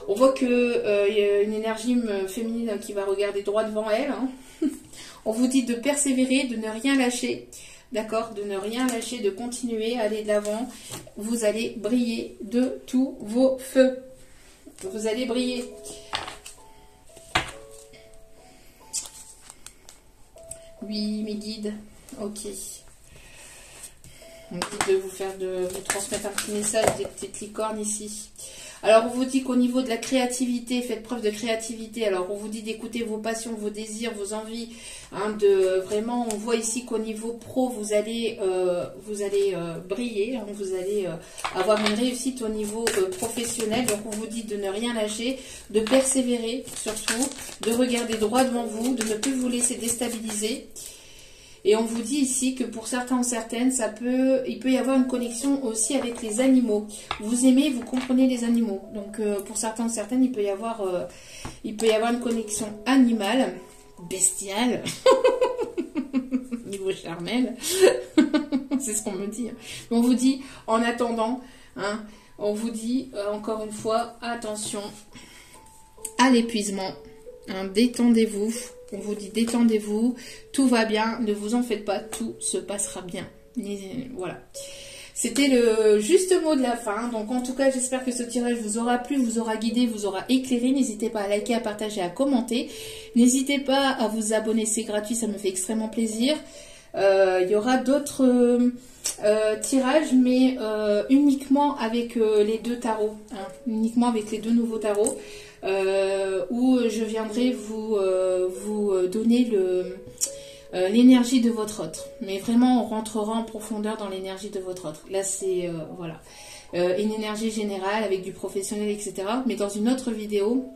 On voit qu'il y a une énergie féminine qui va regarder droit devant elle. Hein. On vous dit de persévérer, de ne rien lâcher. D'accord? De ne rien lâcher, de continuer, aller de l'avant. Vous allez briller de tous vos feux. Vous allez briller. Oui, mes guides. Ok. On me dit de vous transmettre un petit message des petites licornes ici. Alors, on vous dit qu'au niveau de la créativité, faites preuve de créativité. Alors, on vous dit d'écouter vos passions, vos désirs, vos envies. Hein, vraiment, on voit ici qu'au niveau pro, vous allez briller. Hein, vous allez avoir une réussite au niveau professionnel. Donc, on vous dit de ne rien lâcher, de persévérer surtout, de regarder droit devant vous, de ne plus vous laisser déstabiliser. Et on vous dit ici que pour certains ou certaines, il peut y avoir une connexion aussi avec les animaux. Vous aimez, vous comprenez les animaux. Donc pour certains ou certaines, il peut y avoir une connexion animale, bestiale, niveau charnel. C'est ce qu'on me dit. On vous dit, en attendant, hein, on vous dit encore une fois, attention à l'épuisement. Hein, détendez-vous. On vous dit détendez-vous, tout va bien, ne vous en faites pas, tout se passera bien. Et voilà. C'était le juste mot de la fin. Donc en tout cas, j'espère que ce tirage vous aura plu, vous aura guidé, vous aura éclairé. N'hésitez pas à liker, à partager, à commenter. N'hésitez pas à vous abonner, c'est gratuit, ça me fait extrêmement plaisir. Il y aura d'autres tirages, mais uniquement avec les deux tarots. Hein, uniquement avec les deux nouveaux tarots. Où je viendrai vous donner l'énergie de votre autre. Mais vraiment, on rentrera en profondeur dans l'énergie de votre autre. Là, c'est voilà, une énergie générale avec du professionnel, etc. Mais dans une autre vidéo,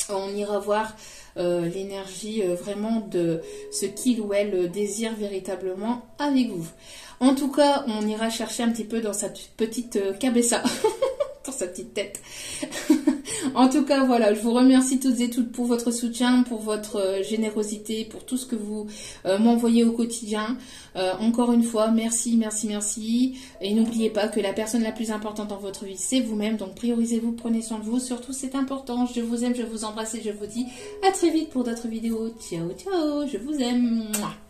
on ira voir l'énergie vraiment de ce qu'il ou elle désire véritablement avec vous. En tout cas, on ira chercher un petit peu dans sa petite cabessa, dans sa petite tête. En tout cas, voilà, je vous remercie toutes et toutes pour votre soutien, pour votre générosité, pour tout ce que vous m'envoyez au quotidien. Encore une fois, merci, merci, merci. Et n'oubliez pas que la personne la plus importante dans votre vie, c'est vous-même. Donc, priorisez-vous, prenez soin de vous. Surtout, c'est important. Je vous aime, je vous embrasse et je vous dis à très vite pour d'autres vidéos. Ciao, ciao, je vous aime. Mouah.